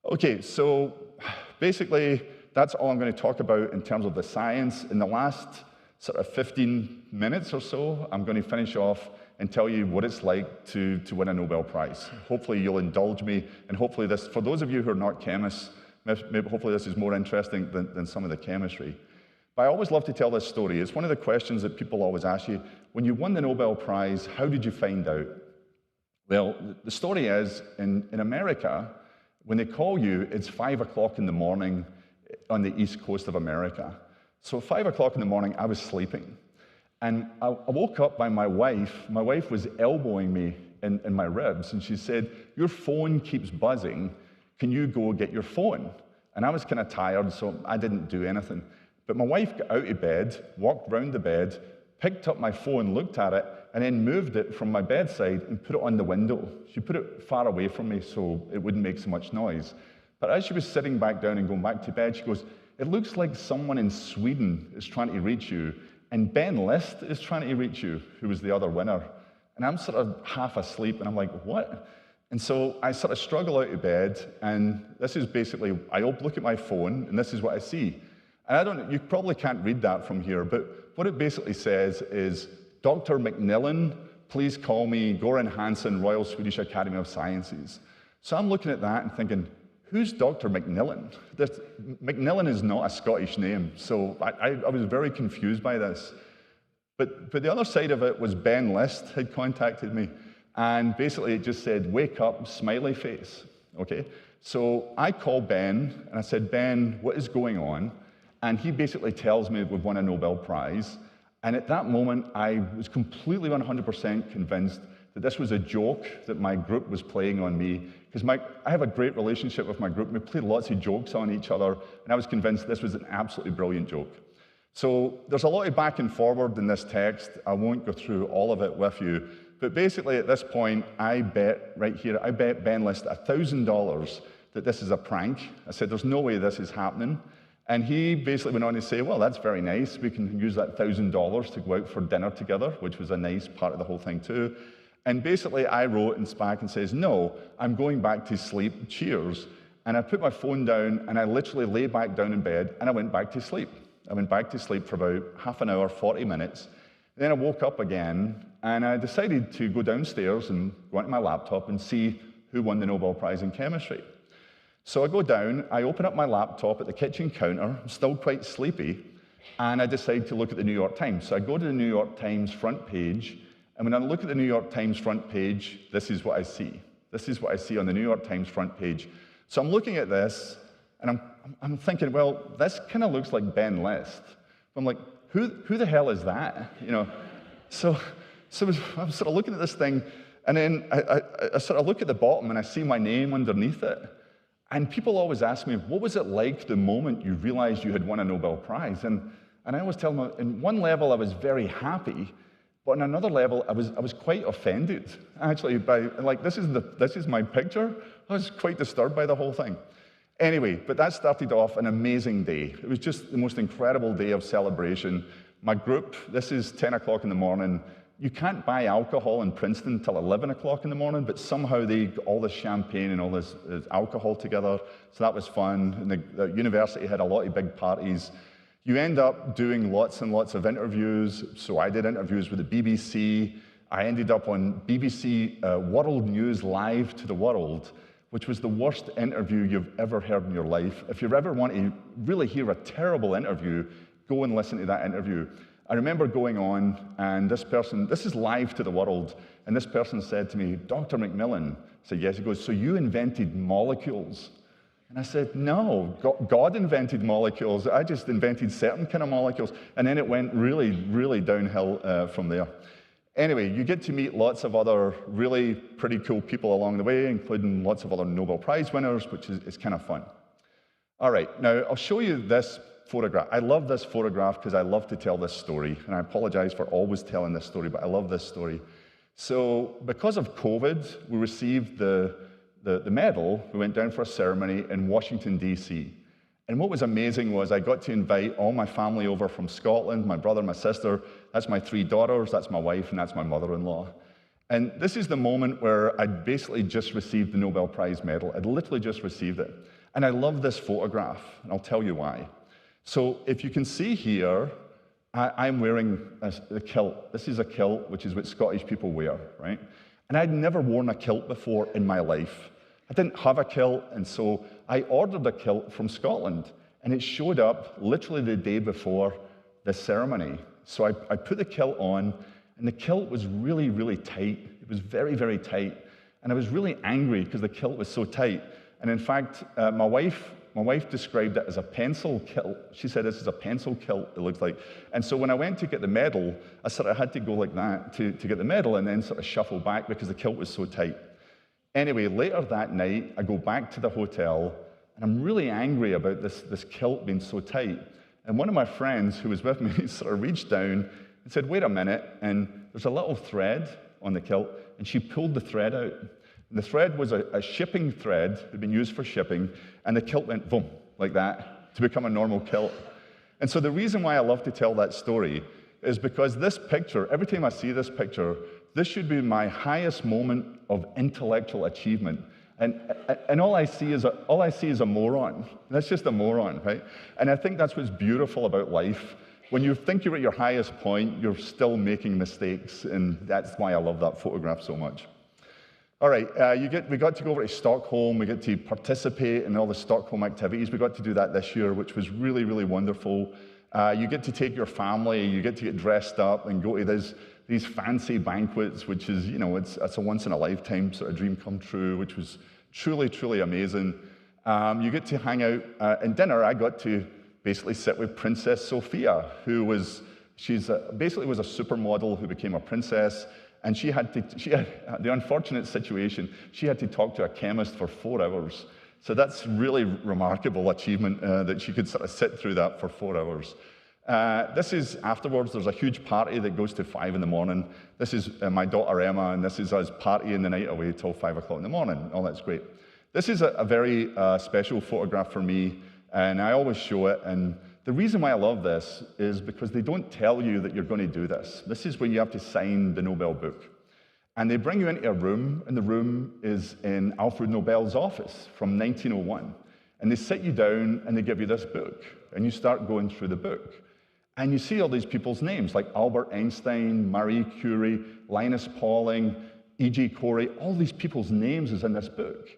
Okay, so basically, that's all I'm going to talk about in terms of the science. In the last sort of 15 minutes or so, I'm going to finish off and tell you what it's like to win a Nobel Prize. Hopefully you'll indulge me, and hopefully this, for those of you who are not chemists, maybe hopefully this is more interesting than some of the chemistry. But I always love to tell this story. It's one of the questions that people always ask you. When you won the Nobel Prize, how did you find out? Well, the story is, in America, when they call you, it's 5 o'clock in the morning on the east coast of America. So 5 o'clock in the morning, I was sleeping. And I woke up by my wife. My wife was elbowing me in my ribs, and she said, your phone keeps buzzing. Can you go get your phone? And I was kind of tired, so I didn't do anything. But my wife got out of bed, walked round the bed, picked up my phone, looked at it, and then moved it from my bedside and put it on the window. She put it far away from me so it wouldn't make so much noise. But as she was sitting back down and going back to bed, she goes, it looks like someone in Sweden is trying to reach you, and Ben List is trying to reach you, who was the other winner. And I'm sort of half asleep, and I'm like, what? And so I sort of struggle out of bed, and this is basically, I look at my phone, and this is what I see. And you probably can't read that from here, but what it basically says is, Dr. MacMillan, please call me Göran Hansson, Royal Swedish Academy of Sciences. So I'm looking at that and thinking, who's Dr. MacMillan? MacMillan is not a Scottish name, so I was very confused by this. But the other side of it was Ben List had contacted me, and basically it just said, wake up, smiley face, okay? So I called Ben, and I said, Ben, what is going on? And he basically tells me we've won a Nobel Prize. And at that moment, I was completely 100% convinced that this was a joke that my group was playing on me. Because I have a great relationship with my group. We played lots of jokes on each other. And I was convinced this was an absolutely brilliant joke. So there's a lot of back and forward in this text. I won't go through all of it with you. But basically, at this point, I bet right here, I bet Ben List $1,000 that this is a prank. I said, there's no way this is happening. And he basically went on to say, well, that's very nice. We can use that $1,000 to go out for dinner together, which was a nice part of the whole thing, too. And basically, I wrote back and says, no, I'm going back to sleep. Cheers. And I put my phone down, and I literally lay back down in bed, and I went back to sleep. I went back to sleep for about half an hour, 40 minutes. Then I woke up again, and I decided to go downstairs and go onto my laptop and see who won the Nobel Prize in chemistry. So I go down, I open up my laptop at the kitchen counter, I'm still quite sleepy, and I decide to look at the New York Times. So I go to the New York Times front page, and when I look at the New York Times front page, this is what I see. This is what I see on the New York Times front page. So I'm looking at this, and I'm thinking, well, this kind of looks like Ben List. I'm like, who the hell is that? So I'm sort of looking at this thing, and then I sort of look at the bottom, and I see my name underneath it. And people always ask me, what was it like the moment you realized you had won a Nobel Prize? And I always tell them, in one level, I was very happy, but on another level, I was quite offended. Actually, this is my picture. I was quite disturbed by the whole thing. Anyway, but that started off an amazing day. It was just the most incredible day of celebration. My group, this is 10 o'clock in the morning. You can't buy alcohol in Princeton till 11 o'clock in the morning, but somehow they got all this champagne and all this alcohol together, so that was fun. And the university had a lot of big parties. You end up doing lots and lots of interviews. So I did interviews with the BBC. I ended up on BBC World News Live to the World, which was the worst interview you've ever heard in your life. If you ever want to really hear a terrible interview, go and listen to that interview. I remember going on, and this is live to the world, and this person said to me, Dr. MacMillan, I said, yes. He goes, so you invented molecules? And I said, no, God invented molecules. I just invented certain kind of molecules. And then it went really, really downhill from there. Anyway, you get to meet lots of other really pretty cool people along the way, including lots of other Nobel Prize winners, which is kind of fun. All right, now I'll show you this photograph. I love this photograph because I love to tell this story, and I apologize for always telling this story, but I love this story. So because of COVID, we received the medal. We went down for a ceremony in Washington, D.C. And what was amazing was I got to invite all my family over from Scotland, my brother, my sister. That's my 3 daughters, that's my wife, and that's my mother-in-law. And this is the moment where I'd basically just received the Nobel Prize medal. I'd literally just received it. And I love this photograph, and I'll tell you why. So if you can see here, I'm wearing a kilt. This is a kilt, which is what Scottish people wear, right? And I'd never worn a kilt before in my life. I didn't have a kilt, and so I ordered a kilt from Scotland, and it showed up literally the day before the ceremony. So I put the kilt on, and the kilt was really, really tight. It was very, very tight. And I was really angry because the kilt was so tight. And in fact, my wife described it as a pencil kilt. She said, this is a pencil kilt, it looks like. And so when I went to get the medal, I sort of had to go like that to get the medal and then sort of shuffle back because the kilt was so tight. Anyway, later that night, I go back to the hotel, and I'm really angry about this kilt being so tight. And one of my friends who was with me sort of reached down and said, wait a minute, and there's a little thread on the kilt, and she pulled the thread out. And the thread was a shipping thread that had been used for shipping, and the kilt went boom, like that, to become a normal kilt. And so the reason why I love to tell that story is because this picture, every time I see this picture, this should be my highest moment of intellectual achievement. And all I see is a moron. That's just a moron, right? And I think that's what's beautiful about life. When you think you're at your highest point, you're still making mistakes, and that's why I love that photograph so much. All right, we got to go over to Stockholm. We get to participate in all the Stockholm activities. We got to do that this year, which was really, really wonderful. You get to take your family, you get to get dressed up and go to these fancy banquets, which is, it's a once-in-a-lifetime sort of dream come true, which was truly, truly amazing. You get to hang out in dinner. I got to basically sit with Princess Sophia, basically was a supermodel who became a princess. And she had the unfortunate situation, she had to talk to a chemist for 4 hours. So that's really remarkable achievement that she could sort of sit through that for 4 hours. This is afterwards, there's a huge party that goes to 5 in the morning. This is my daughter Emma, and this is us partying the night away till 5 o'clock in the morning. Oh, that's great. This is a very special photograph for me, and I always show it. And the reason why I love this is because they don't tell you that you're going to do this. This is when you have to sign the Nobel book. And they bring you into a room, and the room is in Alfred Nobel's office from 1901. And they sit you down, and they give you this book. And you start going through the book. And you see all these people's names, like Albert Einstein, Marie Curie, Linus Pauling, E.G. Corey. All these people's names is in this book.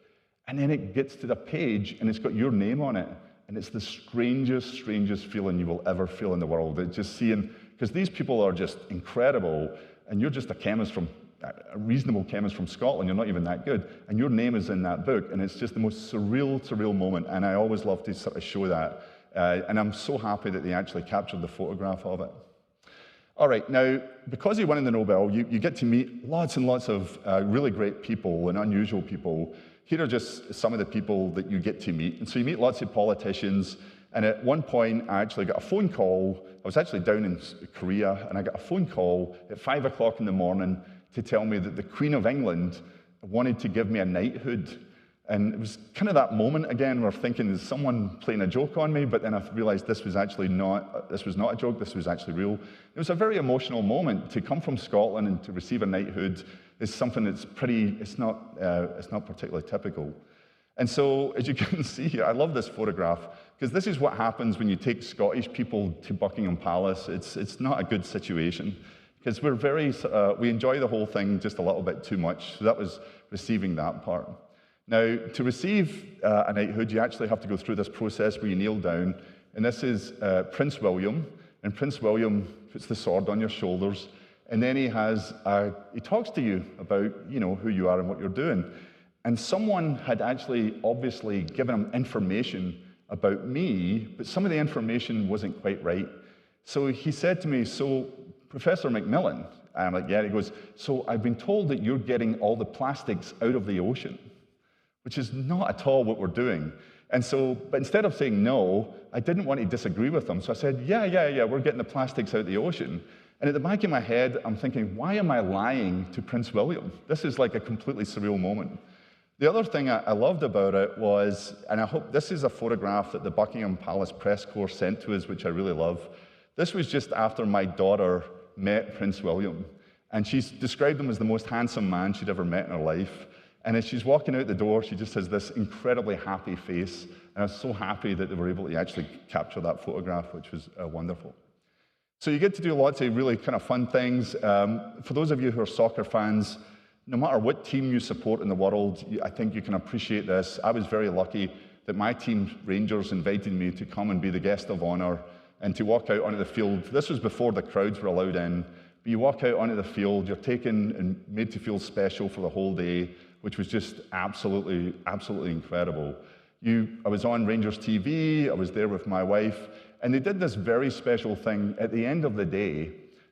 And then it gets to the page, and it's got your name on it. And it's the strangest, strangest feeling you will ever feel in the world. It's just seeing, because these people are just incredible, and you're just a reasonable chemist from Scotland, you're not even that good, and your name is in that book, and it's just the most surreal, surreal moment, and I always love to sort of show that. And I'm so happy that they actually captured the photograph of it. All right, now, because he won the Nobel, you get to meet lots and lots of really great people and unusual people. Here are just some of the people that you get to meet. And so you meet lots of politicians, and at one point, I actually got a phone call. I was actually down in Korea, and I got a phone call at 5 o'clock in the morning to tell me that the Queen of England wanted to give me a knighthood. And it was kind of that moment again where thinking, is someone playing a joke on me? But then I realized this was not a joke, this was actually real. It was a very emotional moment. To come from Scotland and to receive a knighthood is something that's it's not particularly typical. And so, as you can see here, I love this photograph, because this is what happens when you take Scottish people to Buckingham Palace. It's not a good situation, because we enjoy the whole thing just a little bit too much. So that was receiving that part. Now, to receive a knighthood, you actually have to go through this process where you kneel down, and this is Prince William, and Prince William puts the sword on your shoulders, and then he talks to you about, who you are and what you're doing. And someone had actually obviously given him information about me, but some of the information wasn't quite right. So he said to me, "So, Professor MacMillan," and I'm like, "Yeah." He goes, "So I've been told that you're getting all the plastics out of the ocean," which is not at all what we're doing. And so, but instead of saying no, I didn't want to disagree with them. So I said, yeah, we're getting the plastics out of the ocean. And at the back of my head, I'm thinking, why am I lying to Prince William? This is like a completely surreal moment. The other thing I loved about it was, and I hope this is a photograph that the Buckingham Palace Press Corps sent to us, which I really love. This was just after my daughter met Prince William. And she's described him as the most handsome man she'd ever met in her life. And as she's walking out the door, she just has this incredibly happy face. And I was so happy that they were able to actually capture that photograph, which was wonderful. So you get to do lots of really kind of fun things. For those of you who are soccer fans, no matter what team you support in the world, I think you can appreciate this. I was very lucky that my team, Rangers, invited me to come and be the guest of honor and to walk out onto the field. This was before the crowds were allowed in. But you walk out onto the field, you're taken and made to feel special for the whole day, which was just absolutely incredible. I was on Rangers TV, I was there with my wife, and they did this very special thing. At the end of the day,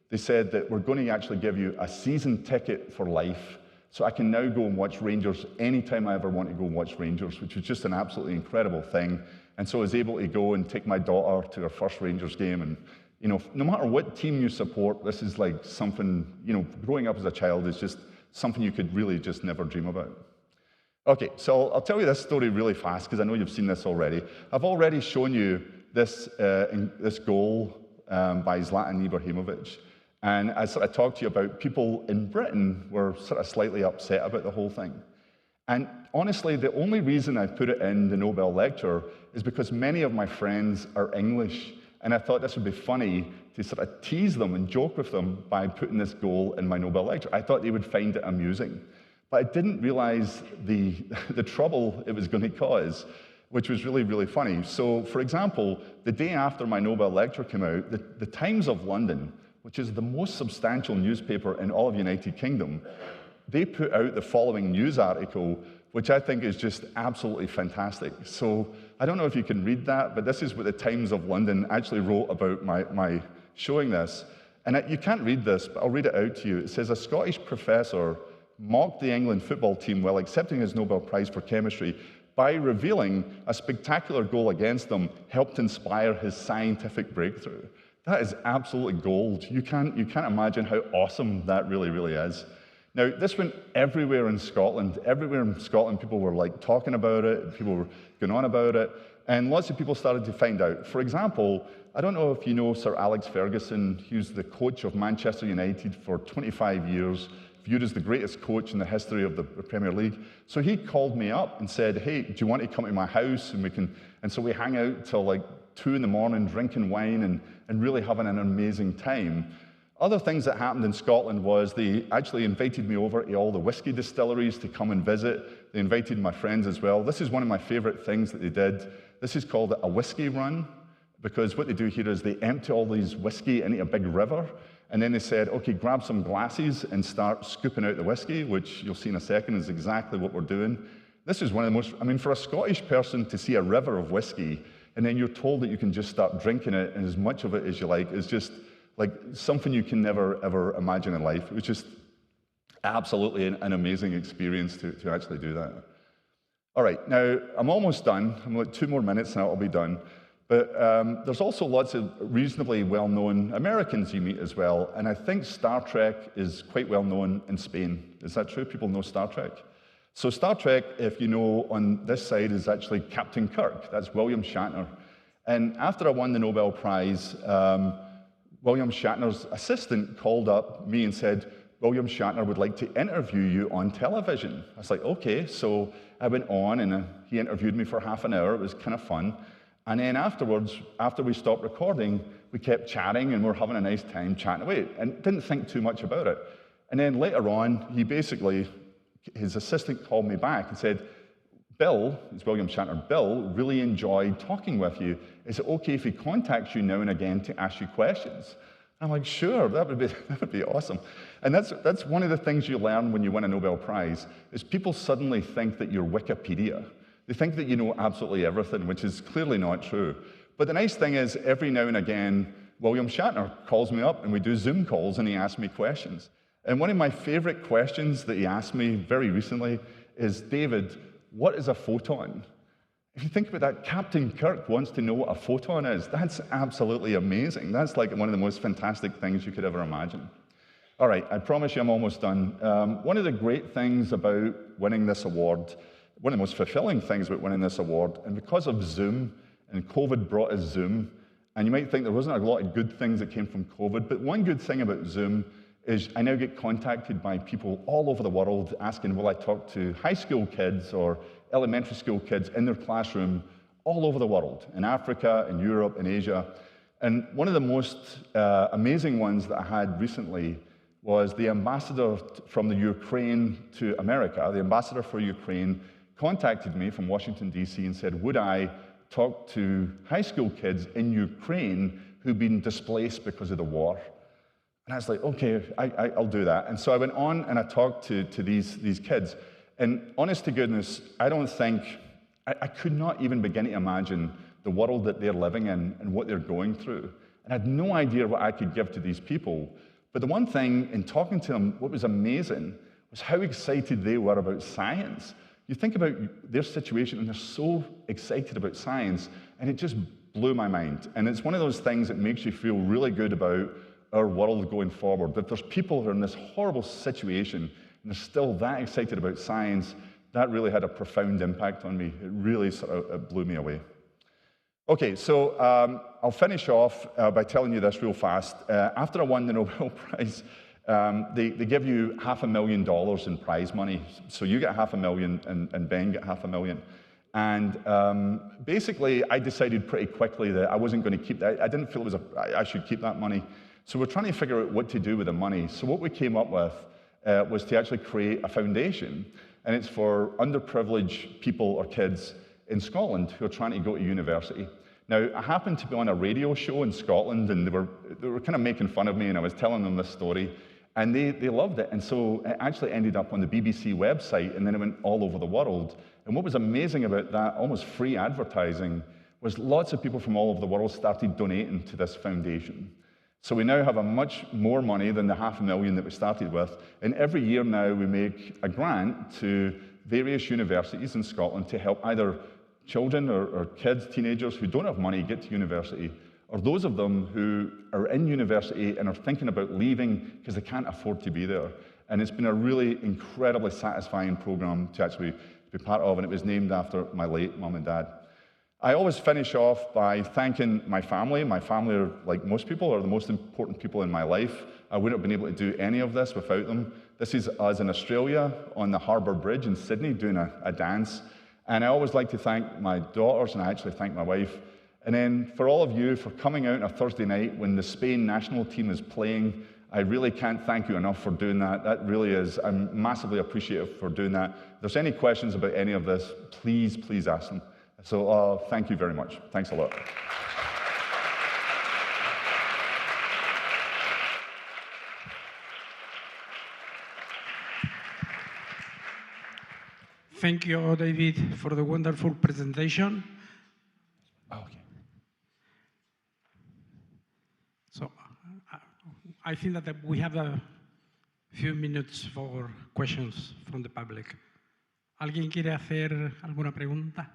they said that we're going to actually give you a season ticket for life, so I can now go and watch Rangers anytime I ever want to go and watch Rangers, which was just an absolutely incredible thing. And so I was able to go and take my daughter to her first Rangers game. And you know, no matter what team you support, this is like something, you know, growing up as a child is just something you could really just never dream about. Okay, so I'll tell you this story really fast because I know you've seen this already. I've already shown you this goal by Zlatan Ibrahimovic. And I sort of talked to you about people in Britain were sort of slightly upset about the whole thing. And honestly, the only reason I put it in the Nobel lecture is because many of my friends are English. And I thought this would be funny to sort of tease them and joke with them by putting this goal in my Nobel lecture. I thought they would find it amusing. But I didn't realize the trouble it was going to cause, which was really, really funny. So, for example, the day after my Nobel lecture came out, the Times of London, which is the most substantial newspaper in all of the United Kingdom, they put out the following news article, which I think is just absolutely fantastic. So I don't know if you can read that, but this is what the Times of London actually wrote about my showing this. And you can't read this, but I'll read it out to you. It says, a Scottish professor mocked the England football team while accepting his Nobel Prize for Chemistry by revealing a spectacular goal against them helped inspire his scientific breakthrough. That is absolutely gold. You can't imagine how awesome that really, really is. Now, this went everywhere in Scotland. Everywhere in Scotland, people were like talking about it, people were going on about it, and lots of people started to find out. For example, I don't know if you know Sir Alex Ferguson. He was the coach of Manchester United for 25 years, viewed as the greatest coach in the history of the Premier League. So he called me up and said, hey, do you want to come to my house? And so we hang out till like 2 in the morning, drinking wine and really having an amazing time. Other things that happened in Scotland was they actually invited me over to all the whiskey distilleries to come and visit. They invited my friends as well. This is one of my favorite things that they did. This is called a whiskey run, because what they do here is they empty all these whiskey into a big river, and then they said, okay, grab some glasses and start scooping out the whiskey, which you'll see in a second is exactly what we're doing. This is one of the most, I mean, for a Scottish person to see a river of whiskey, and then you're told that you can just start drinking it, and as much of it as you like, is just like something you can never, ever imagine in life. It was just absolutely an amazing experience to actually do that. All right, now I'm almost done. I'm like 2 more minutes and I'll be done. But there's also lots of reasonably well-known Americans you meet as well, and I think Star Trek is quite well-known in Spain. Is that true? People know Star Trek? So Star Trek, if you know, on this side is actually Captain Kirk. That's William Shatner. And after I won the Nobel Prize, William Shatner's assistant called up me and said, William Shatner would like to interview you on television. I was like, okay. So I went on and he interviewed me for half an hour. It was kind of fun. And then afterwards, after we stopped recording, we kept chatting and we're having a nice time chatting away and didn't think too much about it. And then later on, his assistant called me back and said, Bill, it's William Shatner, Bill really enjoyed talking with you. Is it okay if he contacts you now and again to ask you questions? I'm like, sure, that would be awesome. And that's one of the things you learn when you win a Nobel Prize, is people suddenly think that you're Wikipedia. They think that you know absolutely everything, which is clearly not true. But the nice thing is, every now and again, William Shatner calls me up and we do Zoom calls and he asks me questions. And one of my favorite questions that he asked me very recently is, David, what is a photon? If you think about that, Captain Kirk wants to know what a photon is. That's absolutely amazing. That's like one of the most fantastic things you could ever imagine. All right, I promise you I'm almost done. One of the great things about winning this award, one of the most fulfilling things about winning this award, and because of Zoom, and COVID brought us Zoom, and you might think there wasn't a lot of good things that came from COVID, but one good thing about Zoom is I now get contacted by people all over the world asking, will I talk to high school kids or elementary school kids in their classroom all over the world, in Africa, in Europe, in Asia. And one of the most amazing ones that I had recently was the ambassador from the Ukraine to America. The ambassador for Ukraine contacted me from Washington, D.C. and said, would I talk to high school kids in Ukraine who've been displaced because of the war? And I was like, okay, I'll do that. And so I went on and I talked to these kids. And honest to goodness, I don't think, I could not even begin to imagine the world that they're living in and what they're going through. And I had no idea what I could give to these people. But the one thing in talking to them, what was amazing was how excited they were about science. You think about their situation and they're so excited about science, and it just blew my mind. And it's one of those things that makes you feel really good about our world going forward. That there's people who are in this horrible situation and they're still that excited about science, that really had a profound impact on me. It really sort of blew me away. Okay, so I'll finish off by telling you this real fast. After I won the Nobel Prize, they give you $500,000 in prize money. So you get $500,000 and Ben get $500,000. And basically, I decided pretty quickly that I wasn't going to keep that. I didn't feel I should keep that money. So we're trying to figure out what to do with the money. So what we came up with was to actually create a foundation. And it's for underprivileged people or kids in Scotland who are trying to go to university. Now, I happened to be on a radio show in Scotland, and they were kind of making fun of me, and I was telling them this story, and they loved it. And so it actually ended up on the BBC website, and then it went all over the world. And what was amazing about that, almost free advertising, was lots of people from all over the world started donating to this foundation. So we now have a much more money than the $500,000 that we started with, and every year now we make a grant to various universities in Scotland to help either children or kids, teenagers who don't have money get to university, or those of them who are in university and are thinking about leaving because they can't afford to be there. And it's been a really incredibly satisfying program to actually be part of, and it was named after my late mum and dad. I always finish off by thanking my family. My family, are, like most people, are the most important people in my life. I wouldn't have been able to do any of this without them. This is us in Australia on the Harbour Bridge in Sydney doing a dance. And I always like to thank my daughters, and I actually thank my wife. And then for all of you for coming out on a Thursday night when the Spain national team is playing, I really can't thank you enough for doing that. That really is, I'm massively appreciative for doing that. If there's any questions about any of this, please ask them. So thank you very much. Thanks a lot. Thank you, David, for the wonderful presentation. Oh, okay. So I think that we have a few minutes for questions from the public. ¿Alguien quiere hacer alguna pregunta?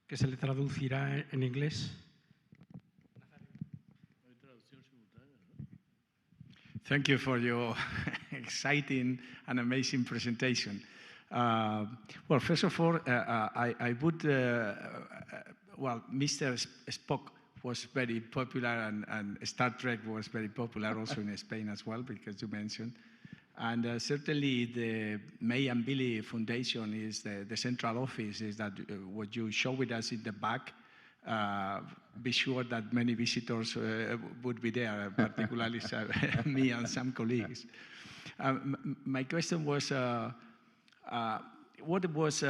Que se le traducirá en inglés. Thank you for your exciting and amazing presentation. Well, first of all, I would, well, Mr. Spock was very popular, and Star Trek was very popular also in Spain as well, because you mentioned. And certainly the May and Billy Foundation is the central office, is that what you show with us in the back. Be sure that many visitors would be there, particularly me and some colleagues. My question was, what was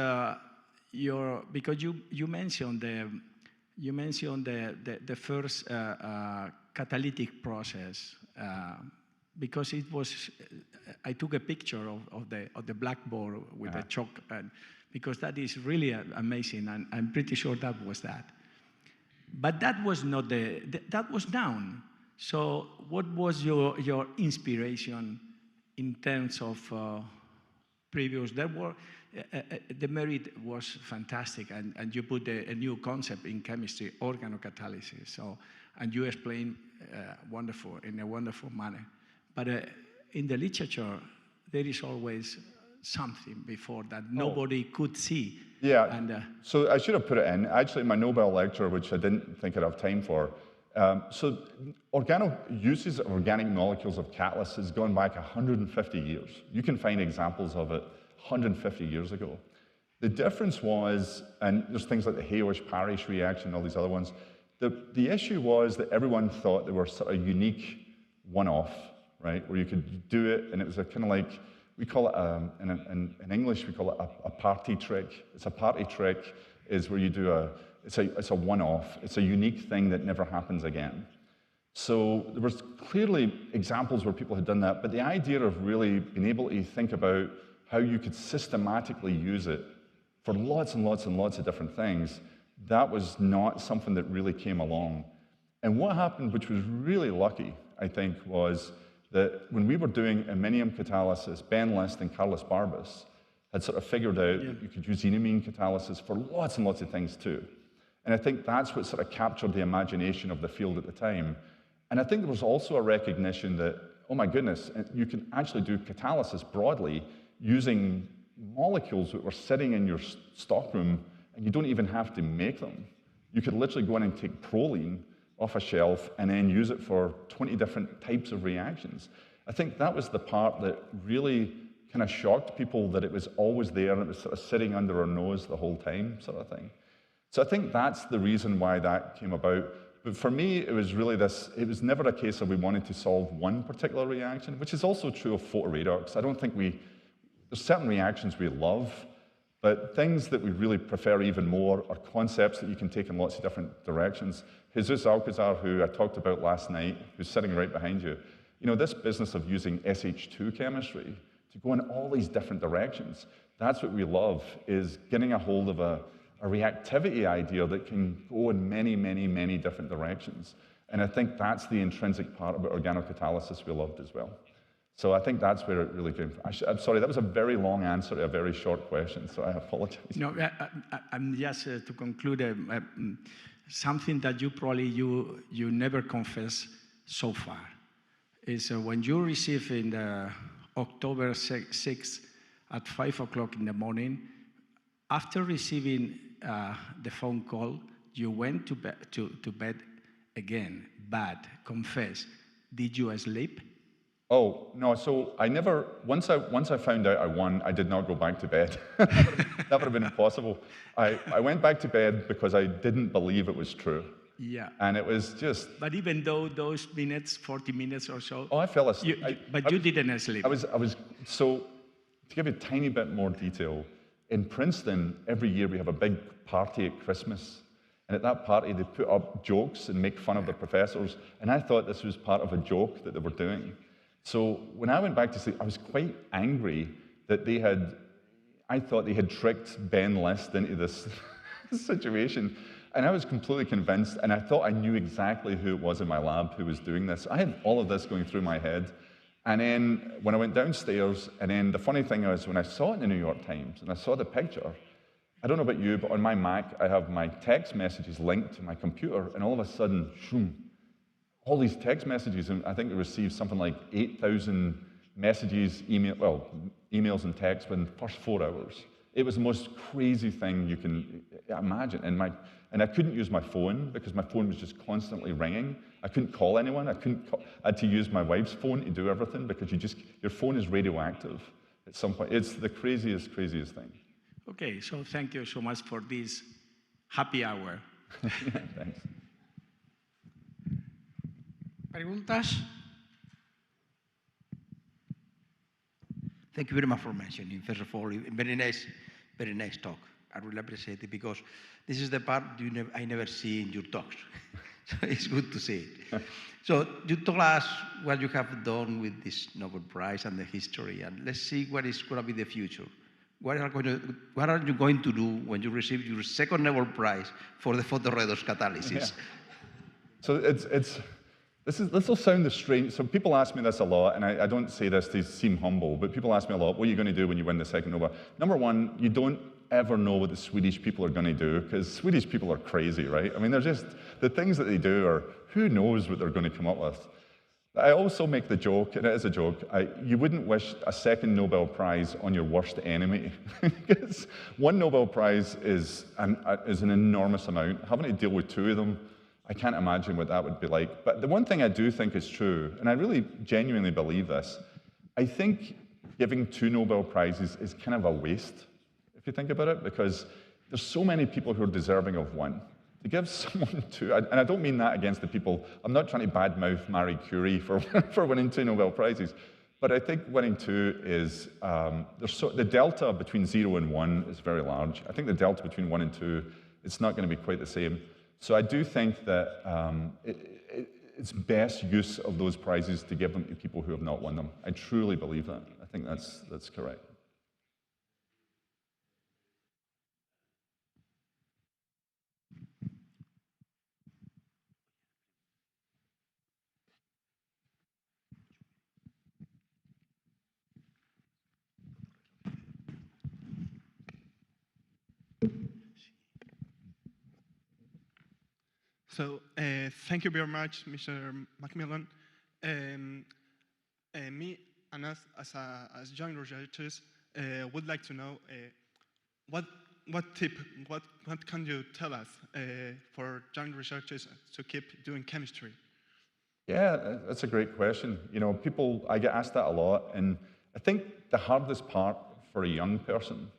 your, because you mentioned the first catalytic process, because it was, I took a picture of the blackboard with the chalk, and because that is really amazing, and I'm pretty sure that was that. But that was not that was down. So what was your inspiration in terms of previous. There were, the merit was fantastic, and you put a new concept in chemistry, organocatálisis. So, and you explain in a wonderful manner. But in the literature, there is always something before that nobody could see. Yeah, and, so I should have put it in. Actually, my Nobel lecture, which I didn't think I'd have time for, so uses of organic molecules of catalysts has gone back 150 years. You can find examples of it 150 years ago. The difference was, and there's things like the Haywish-Parrish reaction and all these other ones, the issue was that everyone thought they were sort of unique one-off, right, where you could do it, and it was a kind of like, we call it, in English, we call it a party trick. It's a party trick is where you do it's a one-off. It's a unique thing that never happens again. So there was clearly examples where people had done that, but the idea of really being able to think about how you could systematically use it for lots and lots and lots of different things, that was not something that really came along. And what happened, which was really lucky, I think, was that when we were doing iminium catalysis, Ben List and Carlos Barbas had sort of figured out that you could use enamine catalysis for lots and lots of things too. And I think that's what sort of captured the imagination of the field at the time. And I think there was also a recognition that, oh my goodness, you can actually do catalysis broadly using molecules that were sitting in your stockroom, and you don't even have to make them. You could literally go in and take proline off a shelf and then use it for 20 different types of reactions. I think that was the part that really kind of shocked people, that it was always there and it was sort of sitting under our nose the whole time, sort of thing. So I think that's the reason why that came about. But for me, it was really this, it was never a case of we wanted to solve one particular reaction, which is also true of photoredox. I don't think there's certain reactions we love, but things that we really prefer even more are concepts that you can take in lots of different directions. Jesus Alcazar, who I talked about last night, who's sitting right behind you, this business of using SH2 chemistry to go in all these different directions, that's what we love, is getting a hold of a reactivity idea that can go in many, many, many different directions. And I think that's the intrinsic part about organocatalysis we loved as well. So I think that's where it really came from. I'm sorry, that was a very long answer to a very short question, so I apologize. No, I'm just to conclude, something that you probably you never confess so far is when you receive in the October 6th at 5 o'clock in the morning, after receiving the phone call, you went to bed again, but confess, did you sleep? Oh, no, so I never, once I found out I won, I did not go back to bed. That would have been impossible. I went back to bed because I didn't believe it was true. Yeah. And it was just... But even though those minutes, 40 minutes or so... Oh, I fell asleep. You didn't sleep. So, to give you a tiny bit more detail, in Princeton, every year we have a big party at Christmas. And at that party, they put up jokes and make fun of the professors. And I thought this was part of a joke that they were doing. So when I went back to sleep, I was quite angry that I thought they had tricked Ben List into this situation. And I was completely convinced, and I thought I knew exactly who it was in my lab who was doing this. I had all of this going through my head. And then when I went downstairs, and then the funny thing was when I saw it in the New York Times, and I saw the picture, I don't know about you, but on my Mac, I have my text messages linked to my computer, and all of a sudden, shoom, all these text messages, and I think we received something like 8,000 messages, emails and texts within the first 4 hours. It was the most crazy thing you can imagine. And I couldn't use my phone because my phone was just constantly ringing. I couldn't call anyone. I had to use my wife's phone to do everything because your phone is radioactive at some point. It's the craziest thing. Okay, so thank you so much for this happy hour. Yeah, thanks. ¿Preguntas? Thank you very much for mentioning. First of all, very nice talk. I really appreciate it because this is the part I never see in your talks. So it's good to see it. So you told us what you have done with this Nobel Prize and the history, and let's see what is going to be the future. What are you going to do when you receive your second Nobel Prize for the photoredox catalysis? Yeah. So This will sound strange. So people ask me this a lot, and I don't say this to seem humble, but people ask me a lot, what are you going to do when you win the second Nobel? Number one, you don't ever know what the Swedish people are going to do, because Swedish people are crazy, right? I mean, they're just, the things that they do are, who knows what they're going to come up with. I also make the joke, and it is a joke, you wouldn't wish a second Nobel Prize on your worst enemy, because one Nobel Prize is an enormous amount. Having to deal with two of them, I can't imagine what that would be like. But the one thing I do think is true, and I really genuinely believe this, I think giving 2 Nobel Prizes is kind of a waste, if you think about it, because there's so many people who are deserving of one. To give someone 2, and I don't mean that against the people, I'm not trying to badmouth Marie Curie for winning 2 Nobel Prizes, but I think winning 2 is, the delta between 0 and 1 is very large. I think the delta between 1 and 2, it's not going to be quite the same. So I do think that it's best use of those prizes to give them to people who have not won them. I truly believe that. I think that's correct. So thank you very much, Mr. MacMillan. Me and us as young researchers would like to know what can you tell us for young researchers to keep doing chemistry? Yeah, that's a great question. You know, I get asked that a lot, and I think the hardest part for a young person,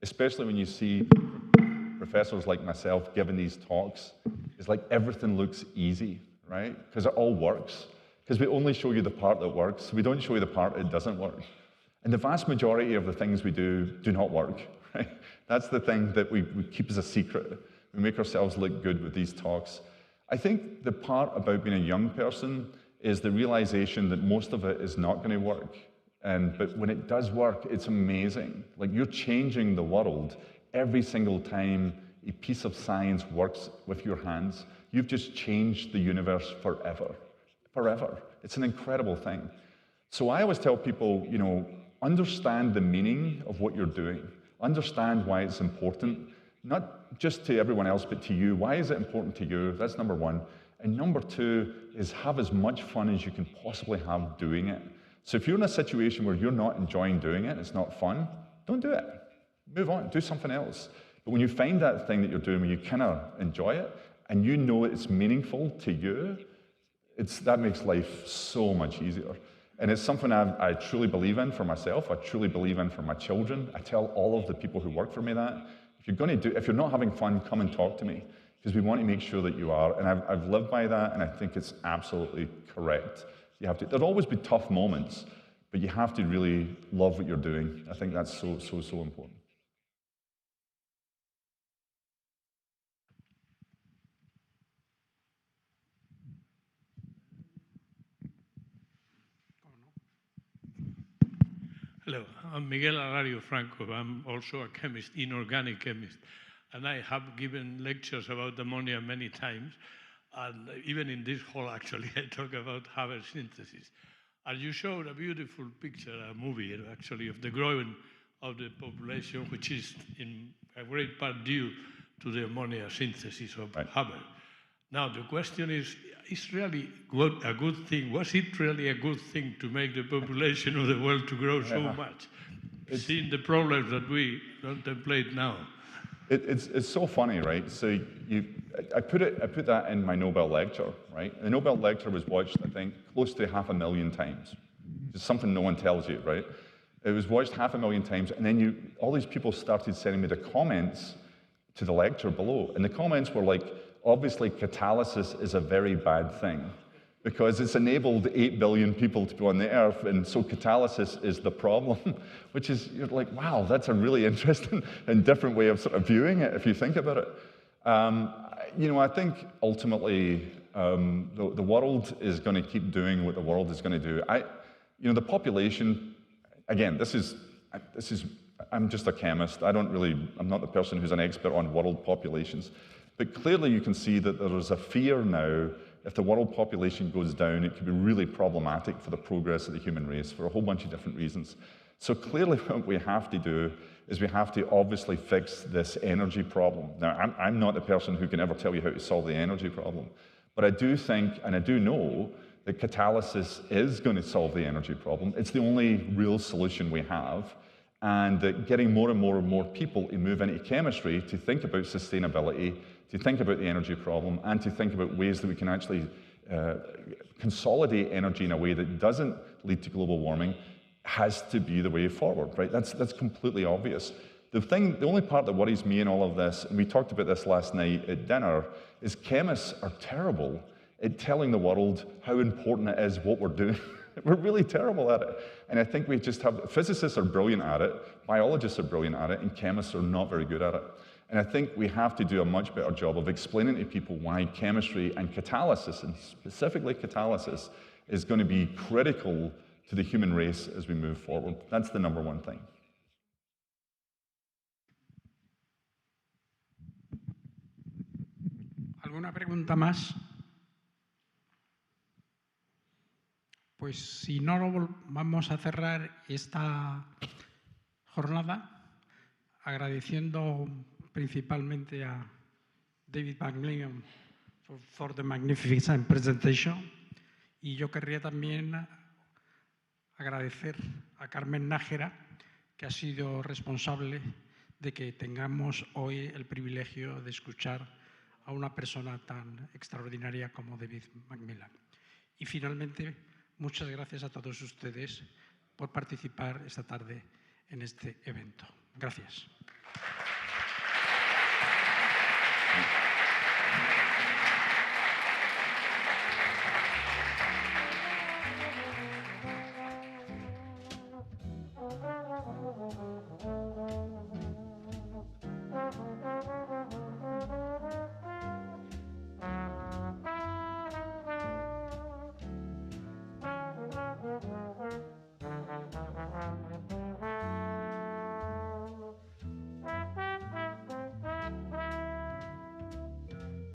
especially when you see professors like myself giving these talks, is like everything looks easy, right? Because it all works. Because we only show you the part that works. We don't show you the part that doesn't work. And the vast majority of the things we do not work, right? That's the thing that we keep as a secret. We make ourselves look good with these talks. I think the part about being a young person is the realization that most of it is not going to work. But when it does work, it's amazing. Like, you're changing the world every single time a piece of science works with your hands. You've just changed the universe forever. Forever. It's an incredible thing. So I always tell people, you know, understand the meaning of what you're doing. Understand why it's important, not just to everyone else, but to you. Why is it important to you? That's number one. And number two is have as much fun as you can possibly have doing it. So if you're in a situation where you're not enjoying doing it, it's not fun, don't do it. Move on, do something else. But when you find that thing that you're doing where you kind of enjoy it, and you know it's meaningful to you, that makes life so much easier. And it's something I truly believe in for myself. I truly believe in for my children. I tell all of the people who work for me that. If you're not having fun, come and talk to me, because we want to make sure that you are. And I've lived by that, and I think it's absolutely correct. There'll always be tough moments, but you have to really love what you're doing. I think that's so important. Hello, I'm Miguel Alario Franco. I'm also a chemist, inorganic chemist. And I have given lectures about ammonia many times. And even in this hall, actually, I talk about Haber synthesis. And you showed a beautiful picture, a movie, actually, of the growing of the population, which is in a great part due to the ammonia synthesis of Haber. Now, the question is really a good thing? Was it really a good thing to make the population of the world to grow so much, seeing the problems that we contemplate now? It's so funny, right? So I put that in my Nobel lecture, right? The Nobel lecture was watched, I think, close to 500,000 times. It's something no one tells you, right? It was watched 500,000 times, and then all these people started sending me the comments to the lecture below, and the comments were like, obviously, catalysis is a very bad thing because it's enabled 8 billion people to be on the Earth, and so catalysis is the problem, which is, you're like, wow, that's a really interesting and different way of sort of viewing it if you think about it. You know, I think ultimately the world is going to keep doing what the world is going to do. You know, the population, again, I'm just a chemist. I'm not the person who's an expert on world populations. But clearly you can see that there is a fear now if the world population goes down, it could be really problematic for the progress of the human race for a whole bunch of different reasons. So clearly what we have to do is we have to obviously fix this energy problem. Now, I'm not the person who can ever tell you how to solve the energy problem, but I do think, and I do know, that catalysis is going to solve the energy problem. It's the only real solution we have, and that getting more and more people to move into chemistry to think about sustainability, to think about the energy problem, and to think about ways that we can actually consolidate energy in a way that doesn't lead to global warming has to be the way forward, right? That's completely obvious. The only part that worries me in all of this, and we talked about this last night at dinner, is chemists are terrible at telling the world how important it is what we're doing. We're really terrible at it. And I think we just have, physicists are brilliant at it, biologists are brilliant at it, and chemists are not very good at it. And I think we have to do a much better job of explaining to people why chemistry and catalysis, and specifically catalysis, is going to be critical to the human race as we move forward. That's the number one thing. ¿Alguna pregunta más? Pues si no, vamos a cerrar esta jornada agradeciendo principalmente a David MacMillan for the magnificent presentation. Y yo querría también agradecer a Carmen Nájera, que ha sido responsable de que tengamos hoy el privilegio de escuchar a una persona tan extraordinaria como David MacMillan. Y finalmente, muchas gracias a todos ustedes por participar esta tarde en este evento. Gracias.